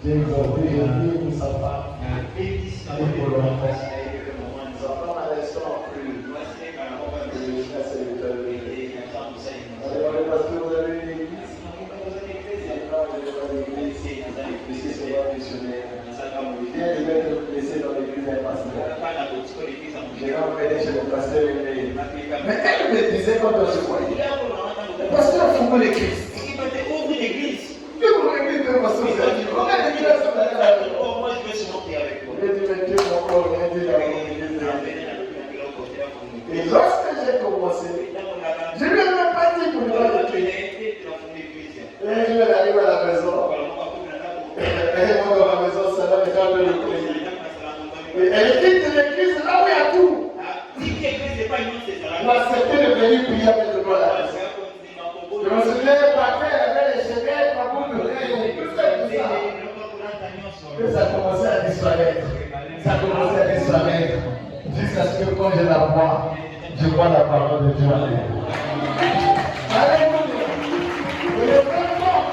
J'ai exalté, j'ai prié pour sa femme. Et pour l'enfant. Sa femme a laissé en plus. Parce que vous avez une église. Ici, c'est pas missionnaire. Viens de mettre blessé dans l'église d'un pasteur. J'ai rentré chez le pasteur et me disait quand on se voyait, pasteur, il faut que l'église. Ouvre l'église. Je vous réunis de pasteur. Moi, je vais se monter avec toi. Il dit, mais Dieu m'a encore rien dit dans l'église. Et lorsque j'ai commencé, je ne lui ai même pas dit pour lui voir l'église. Et je vais arriver à la maison. Et moi dans la maison, ça va me faire de l'église. Et elle quitte l'église là où il y a tout. On a accepté de venir prier avec le doigt là. Je me souviens, après, elle avait les chevilles, ma boule de lait, tout ça. Et ça commençait à disparaître. Ça commençait à disparaître. Jusqu'à ce que quand je la vois la parole de Dieu en elle. Alléluia. Et le frère mort,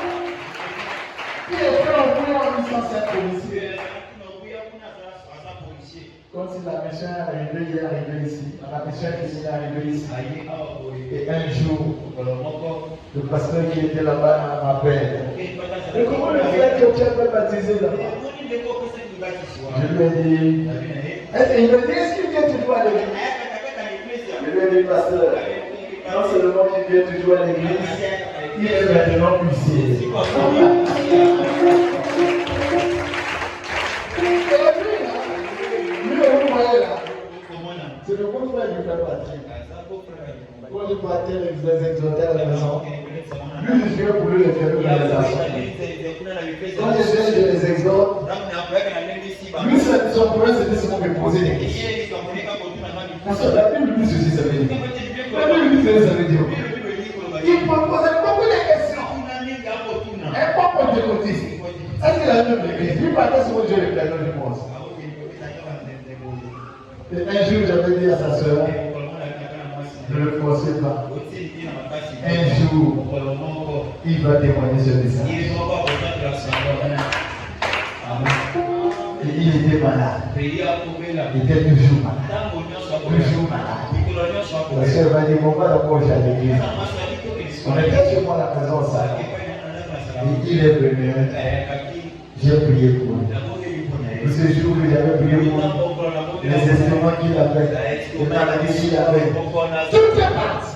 qui est fait en bouillon en mission cette policier. Quand la mission est arrivée, il est arrivé ici. La mission est arrivée ici. Et un jour, le pasteur qui était là-bas m'appelle. Mais comment le frère que tu as fait baptiser là-bas? Je lui ai dit, il me dit, est-ce qu'il vient toujours à l'église? Je lui ai dit, pasteur, non seulement qu'il vient toujours à l'église, il est maintenant huissier. C'est le bon frère du frère Patrick. Quand je partais les exhorter à la maison, lui, je viens pour lui les faire une réalisation. Quand je viens, je les exhorte. Lui, son problème, c'était seulement de me poser des questions. Parce que la Bible dit ceci, ça veut dire. La Bible dit ceci, ça veut dire. Il peut poser beaucoup de questions. Et pas pour te côté. Est-ce que la même l'église, lui, partait sur Dieu le piano du monde. Et un jour, j'avais dit à sa soeur, ne le forcez pas. Un jour, il va témoigner ce message. Et il était malade. Il était toujours malade. Toujours malade. La soeur m'a dit, on va l'approcher à l'église. On était chez moi à la maison, ça. Et il est venu. J'ai prié pour lui. Pour ce jour, j'avais prié pour lui. Les instruments qu'il avait, les maladies qu'il avait, tout est parti.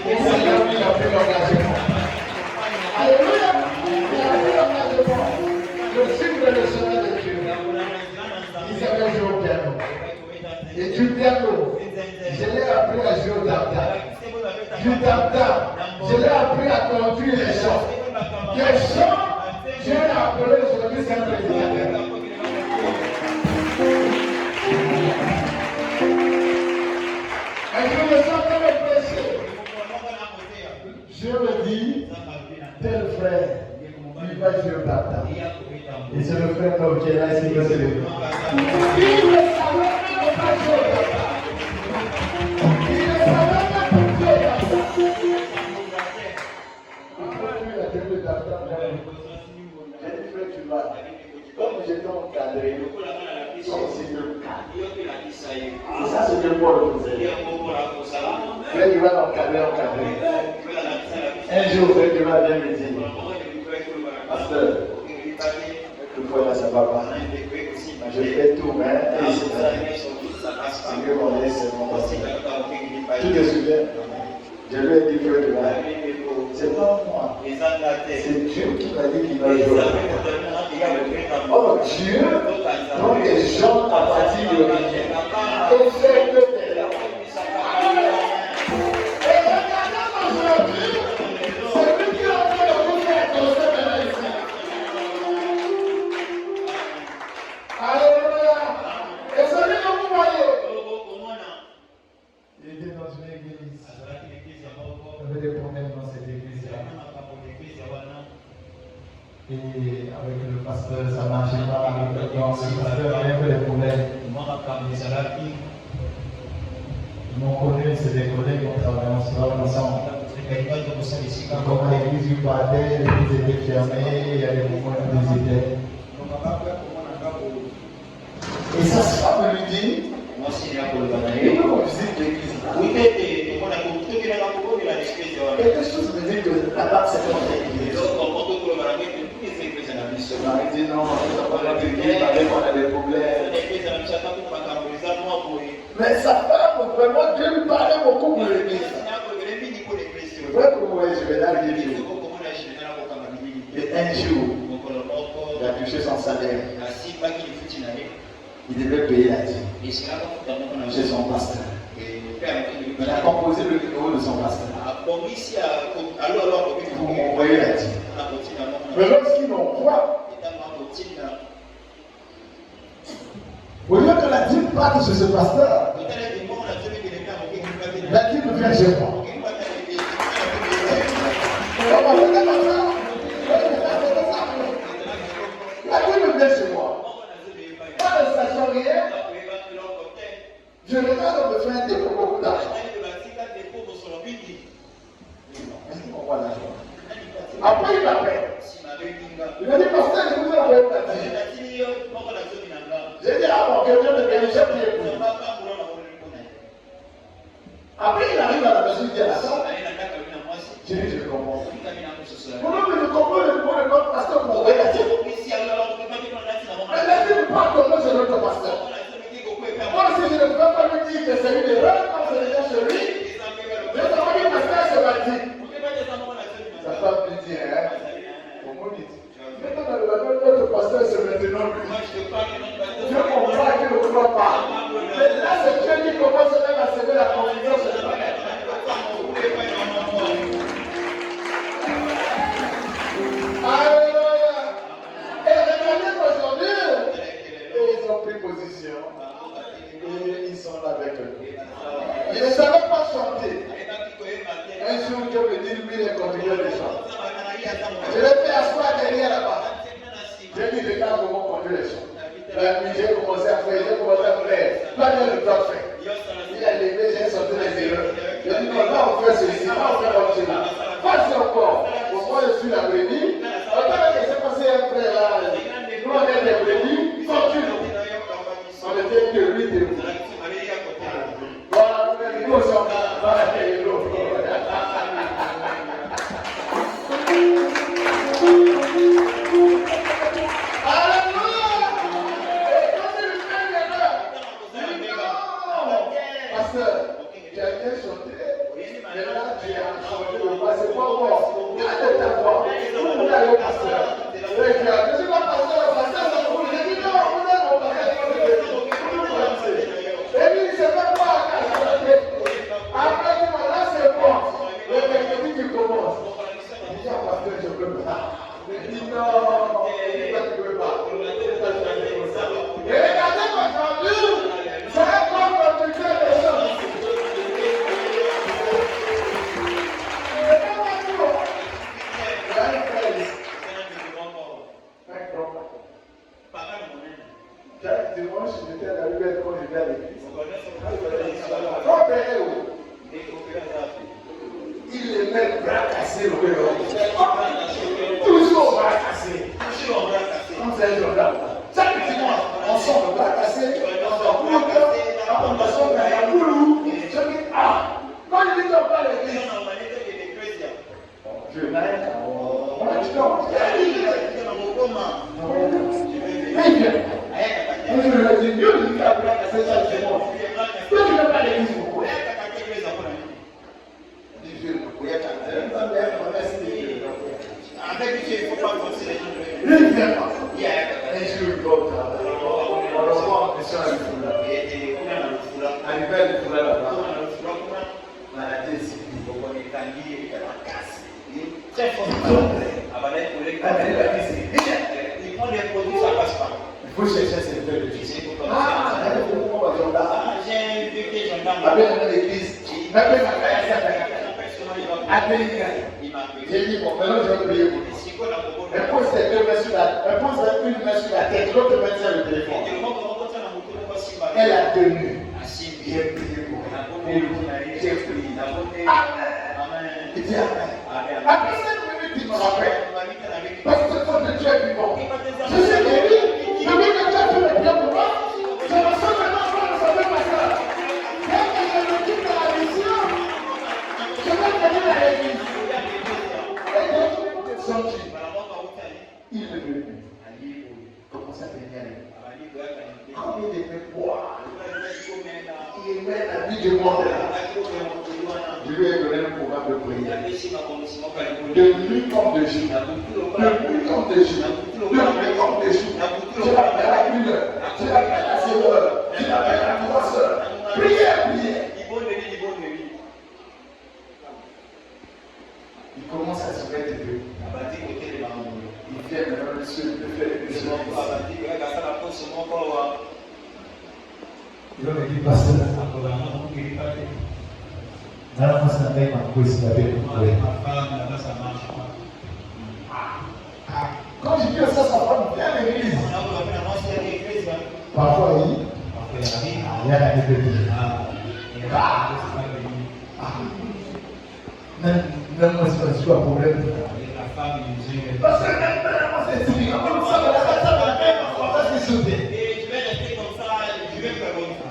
Et c'est là où il a pris l'engagement. Alléluia! Il a pris l'engagement. Je suis le chemin de Dieu. Il s'appelle jouer au piano. Et du piano, je l'ai appris à jouer au tam-tam. Du tam-tam, je l'ai appris à conduire les chants. Les chants, Dieu l'a appelé aujourd'hui Saint Prédicateur. Je me dis, tel frère, il va jouer au tam-tam. Et c'est le frère qui est là, ici, que c'est le frère. Il ne savait même pas jouer au tam-tam. Il ne savait même pas jouer au tam-tam. Après lui, il a tenu le tam-tam. J'ai dit, frère, tu vas. Comme j'étais encadré, comme c'est le cas. Et ça, c'est de moi le faisait. Frère, il va l'encadrer. Un jour, frère, il va bien me dire, pasteur, quelquefois là, ça ne va pas. Je fais tout, mais c'est que mon laisse, c'est mon passé. Tu te souviens? Je lui ai dit, frère, c'est pas moi. C'est Dieu qui m'a dit qu'il va jouer. Oh Dieu, donc les gens à partir de rien. Et c'est que t'es là. Et regardez aujourd'hui, c'est lui qui a fait le coup de danser maintenant ici. Alléluia. Et celui que vous voyez, il était dans une église. Il y avait des problèmes dans cette église-là. Et avec le pasteur, ça ne marchait pas. Avec le pasteur, il y avait des problèmes. Ils m'ont connu, c'est des collègues, on travaille ensemble. Comme l'église du partait, l'église était fermée, il y a des moments où ils hésitaient. Et ça se passe me lui dit, il veut qu'on visite l'église. Quelque chose me dit que là-bas, c'est notre église. Il dit non, on n'a pas l'église, on a des problèmes. Mais sa femme, vraiment, Dieu lui parlait beaucoup pour l'église. Un jour, il a touché son salaire. Il devait payer la dîme chez son pasteur. Il a composé le numéro de son pasteur pour m'envoyer la dîme. Mais lorsqu'il m'envoie, au lieu que la dîme parte chez ce pasteur, la dîme vient chez moi. La dîme vient chez moi. Pas de station rien. Je regarde me faire un dépôt beaucoup d'argent. Est-ce qu'il m'envoie l'argent? Après il m'appelle. Il m'a dit, pasteur, je vous ai envoyé la dîme. J'ai dit, ah bon, quelqu'un de bien, j'ai prié pour vous. Après, il arrive à la maison, il dit à la soeur, j'ai dit, je comprends. Pourquoi que je comprends le mot de notre pasteur pour envoyer la dîme? Mais la dîme part comment c'est notre pasteur? Moi, si je ne peux pas lui dire que c'est une erreur, comme c'est déjà chez lui, je vais t'envoyer le pasteur, c'est la dîme. Sa femme lui dit, hein, comment dit? Maintenant, dans le bagage, notre pasteur, c'est maintenant lui. Je comprends qu'il ne croit pas. Mais là, c'est Dieu qui commence même à semer la confusion sur le bagage. Alléluia. Et regardez aujourd'hui, ils ont pris position. Et ils sont là avec eux. Ils ne savaient pas chanter. Un jour, Dieu me dit, lui, il est continué de chanter. Je l'ai fait asseoir derrière là-bas. J'ai dit, regarde comment conduire les chants. J'ai commencé à faire, Pas bien le temps fait. Il a levé, j'ai sorti les erreurs. J'ai dit, non, là on fait ceci, là on fait comme cela. Pas encore. Pour moi, je suis la brebis. Quand il s'est passé un frère là, nous on est des brebis, continue. On était que 8 et 8. Voilà, nous aussi on a dans la tête de l'autre. Tu as bien chanté, mais là tu as chanté le bas, c'est pas bon. Garde ta voix. Vous allez au pasteur. Je ne suis pas pasteur, le pasteur, ça vous dit non, vous êtes au pasteur. Et puis il ne sait même pas à chanter. Après tu vois là c'est bon. Le mercredi tu commences. Il dit au pasteur, je ne peux pas. Il dit non, tu ne peux pas. Et regardez ma chambre, c'est un bon producteur de chants. Chaque dimanche, j'étais arrivé quand je vais à l'église. Mon père est où? Il les met bras cassés au bureau. Toujours bras cassés. On fait un journal. Chaque dimanche, on sort le bras cassé, on sort le bras cassé, on sort le bras cassé. Je dis, ah, quand il dit qu'on parle à l'église, je n'ai rien. Je lui ai dit, Dieu lui a placé ça chez moi. Pourquoi tu ne vas pas à l'église pourquoi? Je lui ai dit, il ne faut pas forcer les gens. Il ne vient pas. Un jour, il va au travail. On le voit en question à l'Ifoula. Arrivé à l'Ifoula là-bas, on a décidé. Très fort. Il prend des produits, ça passe pas. Il faut chercher ses frères de Jésus. J'ai invité gendarme. Appelle l'église. Appelle ma J'ai dit, bon, maintenant je vais prier pour lui. Elle pose une main sur la tête, l'autre main sur le téléphone. Elle a tenu. J'ai prié pour elle. J'ai prié. Amen. Il dit Amen. Après 5 minutes, il me rappelle. Parce que ce sont des Dieu vivants. Je suis guéri. Je veux que Dieu fait le bien pour moi. Je me sens maintenant pas de sauver ma soeur. Dès que je me quitte de la mission, je vais venir à l'église. Et donc, il est venu. Commence à venir à l'église. Combien de mecs boire? Il met la vie du monde là. Je lui ai donné le pouvoir de prier. De nuit comme de jour. De nuit comme comme des jours. De nuit comme des jours. Je l'appelle à 1 heure. Je l'appelle à 0 heures. Je l'appelle à 3 heures. Prière. Il commence à se mettre deux. Il vient maintenant le seul de faire une mission. Il me dit, pasteur, alors ça fait ma cause quand je dis ça, ça va bien à l'église. Parfois, oui. Il y a la répétition. Même moi, c'est pas un problème. Parce que maintenant, c'est typique. Comme ça, c'est sauté. Et je vais rester comme ça, je vais faire comme ça.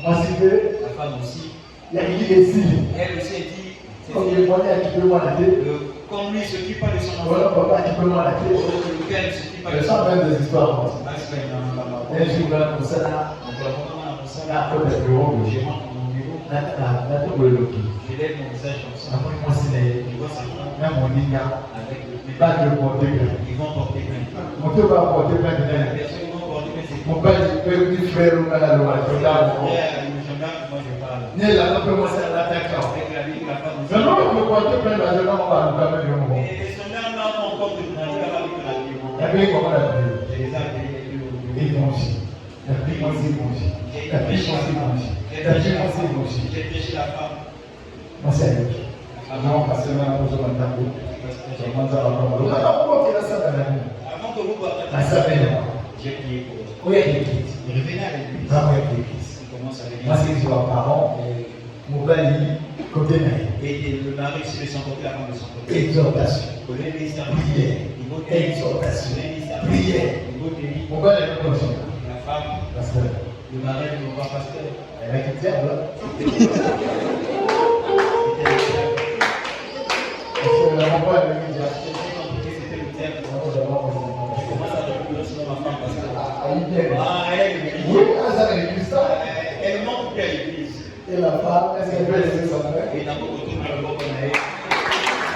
Moi, c'est que La femme aussi. il y a qui ici. Elle aussi dit. Comme il est bon, il peut voir la tête. Comme lui ne s'occupe pas de son enfant. Voilà, papa qui peut voir la tête. Lequel ne s'occupe pas de Je son sens enfant. même des histoires comme ça. Un jour, là, comme ça, là, là, après le bureau, Je rentre dans mon bureau. là, tout le look. Je lève mon visage comme ça. Après, moi, c'est Je vois sa femme même mon lignard. avec le Pas de porter plainte. Ils vont porter plainte. Mon Dieu va porter plainte. Les personnes qui vont porter plainte, c'est Mon père, il peut dire frère ou mal à l'eau, je regarde. le gendarme, moi je parle. Ni là, on peut commencer à l'attaquer. Avec la vie de la femme aussi. Mais non, on peut porter plainte, là, je vais en parler quand même. Et les gendarmes là ont encore de la vie de la vie. Il y a bien comment la vie. Je les ai appelés. Et bon aussi. La vie, moi, c'est bon aussi. La vie, moi, c'est bon aussi. La vie, moi, c'est bon aussi. J'ai pêché la femme. Moi, c'est avec. Non, parce que maintenant, on se met à bout. Je demande ça à la femme. Alors, pourquoi tu as ça dans la vie? Avant que vous partiez, j'ai prié pour eux. Oui, il y a l'église. Il revenait à l'église. Ah, oui, il y a l'église. Il commence à Moi, l'église. c'est que je vois parents, mon père dit, côté naïf. Et le mari c'est de son côté, la femme de son côté. Exhortation. Prière. Exhortation. Prière. Mon père est comme ça. La femme, Parce que le mari ne voit pas pasteur. elle a quitté là. Parce que mon père me dit, C'était le terme. non, d'abord, Je commence à reculer sur ma femme pasteur. il vient. Ah, elle est l'église. Oui, ça va l'église ça. Elle manque à l'église. Et la femme, est-ce qu'elle peut laisser son père? Et d'abord, on retourne à l'Europe, on a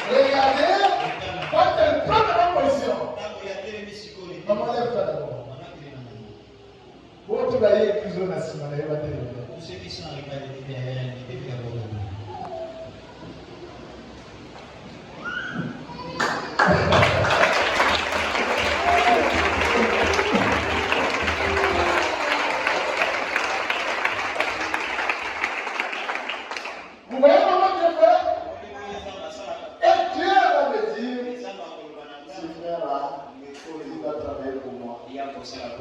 Regardez, quand elle prend la position, maman lève-toi d'abord. Bon, tu vas y aller plus haut, Nassim, on va te lever. Tous ceux qui sont arrivés à l'église, il y a un Vous voyez comment Dieu fait? Et Dieu va me dire, ce frère-là, il va travailler pour moi.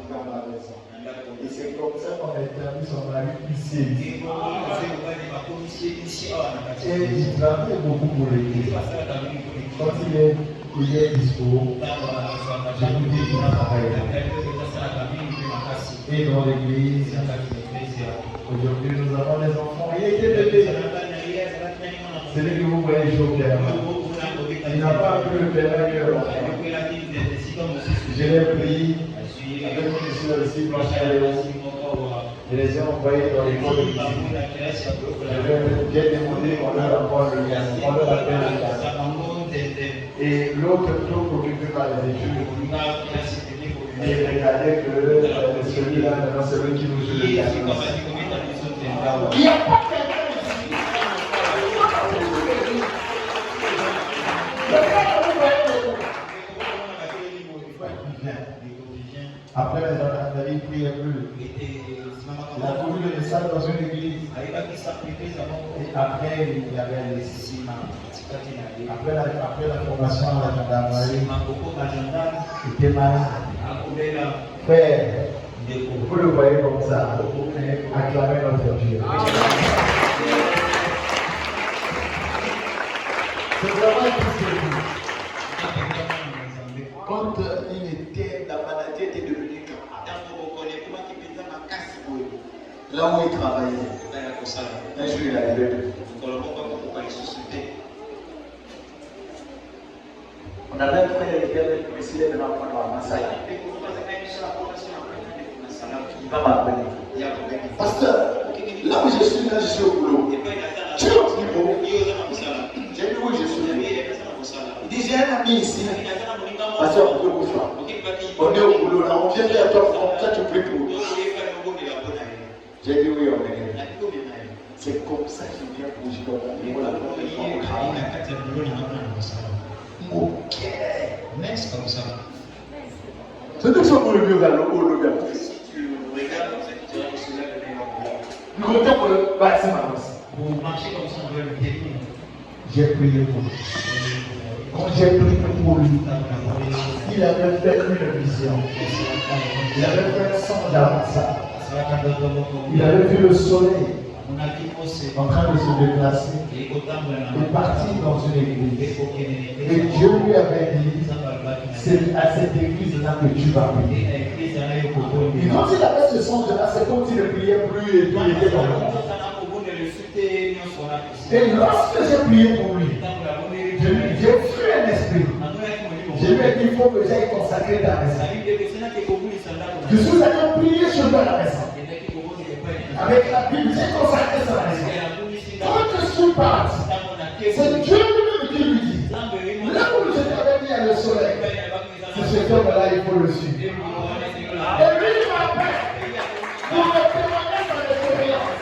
Dans ma maison. Et c'est comme ça qu'on a établi son mari ici. Et il travaille beaucoup pour l'église. Quand il est dispo, je vous dis qu'il travaille. Et dans l'église, aujourd'hui nous avons les enfants. Il était bébé. C'est lui que vous voyez jouer au piano. Il n'a pas pu le faire ailleurs. Je l'ai pris avec mon monsieur aussi, je les ai envoyés dans l'école de musique. J'ai demandé qu'on leur apprenne le piano, on leur appelle le piano. Et l'autre trop occupé par les études. Et regardez que celui-là, c'est celui qui nous joue le piano. Il n'y a pas quelqu'un ici. Après, les enfants ne priaient plus. Il a voulu le salle dans une église. Et après, il y avait les cinémas. Après la formation à la gendarmerie, il était malade. Frère, vous le voyez comme ça, acclamez notre Dieu. C'est vraiment difficile. Quand il était, la maladie était devenue grave. Là où il travaillait, un jour il a levé. On avait un frère qui avait décidé de m'apprendre à Massaï. Il va m'appeler. Pasteur, là où je suis au boulot. Tu ami ici. Parce qu'on peut vous faire. On est au boulot là, on vient vers toi, comme ça tu pries pour nous. J'ai dit oui, on est. C'est comme ça qu'il vient pour jouer. Ok. Mais c'est comme ça. C'est tout ça pour le mieux galop, le gars. Si tu regardes comme ça, tu diras que cela est le meilleur. Du côté pour le bas, c'est ma masse. Vous marchez comme ça, vous le vieillir. J'ai prié pour lui. Quand j'ai prié pour lui, il avait fait une vision. Il avait fait un songe avant ça. Il avait vu le soleil en train de se déplacer et partir dans une église. Et Dieu lui avait dit, c'est à cette église-là que tu vas prier. Et quand il avait ce songe-là, c'est comme s'il ne priait plus et puis il était dans le monde. Et lorsque j'ai prié pour lui, j'ai fui un esprit. Je lui ai dit, il faut que j'aille consacrer ta maison. Je suis allé prier chez toi à la maison. Avec la Bible, j'ai consacré sa maison. Quand je suis parti, c'est Dieu lui-même qui lui dit, là où je t'avais mis à le soleil, c'est cet homme-là, il faut le suivre. Et lui, il m'appelle pour me témoigner son expérience.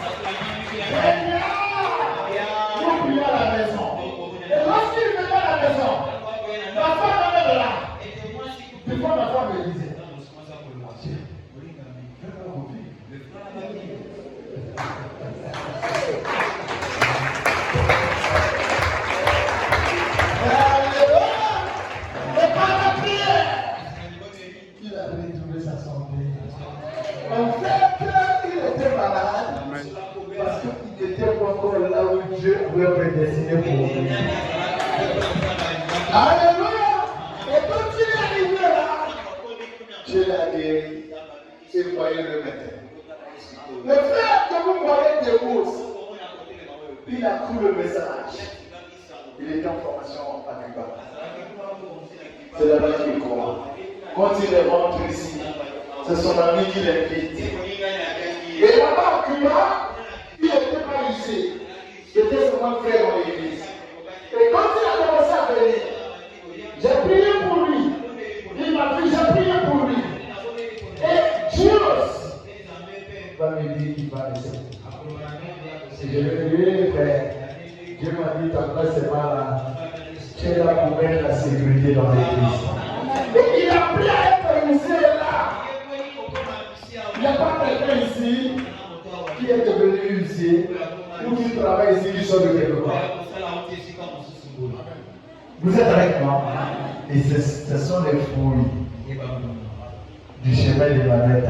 Pour prier à la maison. Et lorsqu'il venait à la maison, ma femme était là. Des fois, ma femme me disait, il a retrouvé sa santé. En fait, il était malade parce qu'il était encore là où Dieu avait prédestiné pour lui. Alléluia! Et quand il est arrivé là, Dieu l'a guéri et voyez le matin. Le frère que vous voyez des mousses, il a cru le message. Il était en formation à Cuba. C'est là-bas qu'il croit. Quand il rentre ici, c'est son ami qui l'invite. Et là-bas à Cuba, il n'était pas ici. C'était seulement frère dans l'église. Et quand il a commencé à venir, j'ai prié pour lui. Il m'a dit, j'ai prié pour lui. Et Dieu va me dire qu'il va laisser. Et je lui ai fait. Dieu m'a dit, ta place c'est pas là. Tu es là pour mettre la sécurité dans l'église. Et il a pris à être ici et là. Il n'y a pas quelqu'un ici qui est devenu huissier ou qui travaille ici qui sort de quelque part. Vous êtes avec moi? Et ce sont les fruits du chemin de ma mère.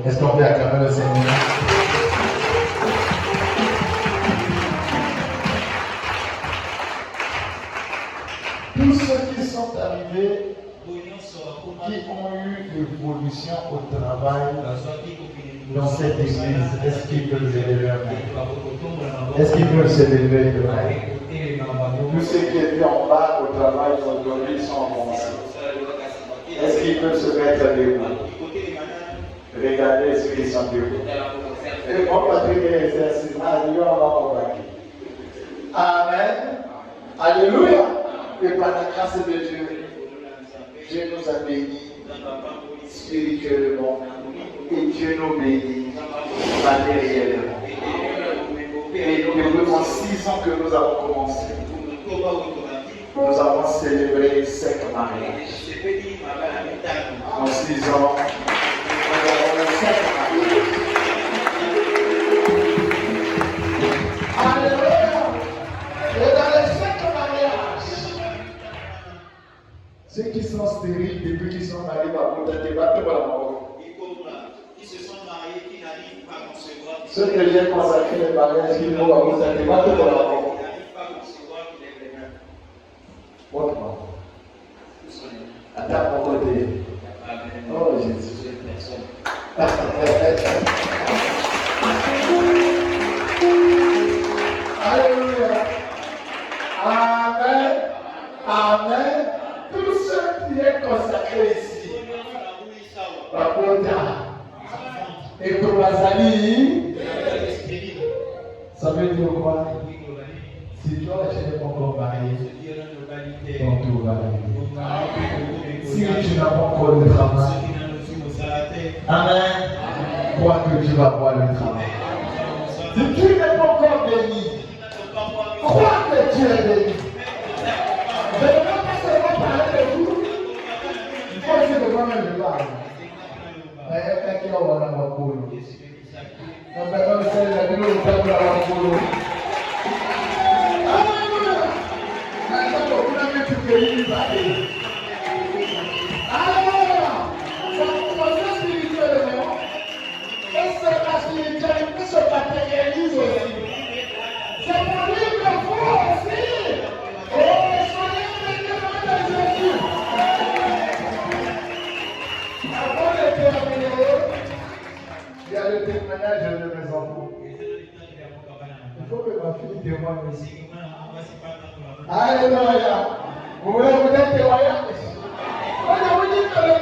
Est-ce qu'on peut acclamer le Seigneur? Tous ceux qui sont arrivés, qui ont eu l'évolution au travail dans cette église, est-ce qu'ils peuvent se lever la main? Est-ce qu'ils peuvent se lever la main? Tous ceux qui étaient en bas au travail aujourd'hui sont avancés. Est-ce qu'ils peuvent se mettre debout? Regardez ceux qui sont debout. Et on va faire l'exercice. Alléluia, on va convaincre. Amen. Alléluia. Et par la grâce de Dieu, Dieu nous a bénis spirituellement et Dieu nous bénit matériellement. Et depuis 6 ans que nous avons commencé, nous avons célébré 5 mariages. En 6 ans, nous avons 5 mariages. Alléluia! Et dans les 5 mariages, ceux qui sont stériles depuis qu'ils sont mariés par Bouddha, battent pour la mort. Qui se sont mariés, qui n'arrivent pas à concevoir. Ceux que j'ai consacré les mariages, qui vont à Bouddha, battent pour la mort. Qui n'arrivent pas à concevoir qu'il est les mêmes. Montre-moi. Attends mon côté. Oh Jésus. Alléluia. Amen. Amen. Tous ceux qui sont consacrés ici. Bakoda. Et Krobazali. Ça veut dire quoi? Si toi, tu n'es pas encore marié, ton tour va arriver. Si tu n'as pas encore le travail, Amen, crois que tu vas avoir le travail. Si tu n'es pas encore béni, crois que tu es béni. Je ne veux pas seulement parler de vous. Il faut aussi que moi-même je parle. Mais il y a quelqu'un qui a un boulot. On peut comme ça, il a dit le temps pour avoir un boulot. Alléluia. Maintenant, vous n'avez plus que lui parler. Alléluia. Pour commencer spirituellement, et c'est la spiritualité se matérialise aussi. C'est pour lui que vous aussi. Oh, soyez maintenant de Jésus. Avant de terminer, il y a le témoignage de mes enfants. Il faut que ma fille témoigne aussi. Alléluia. Vous voulez vous dire témoignage? On a dit que le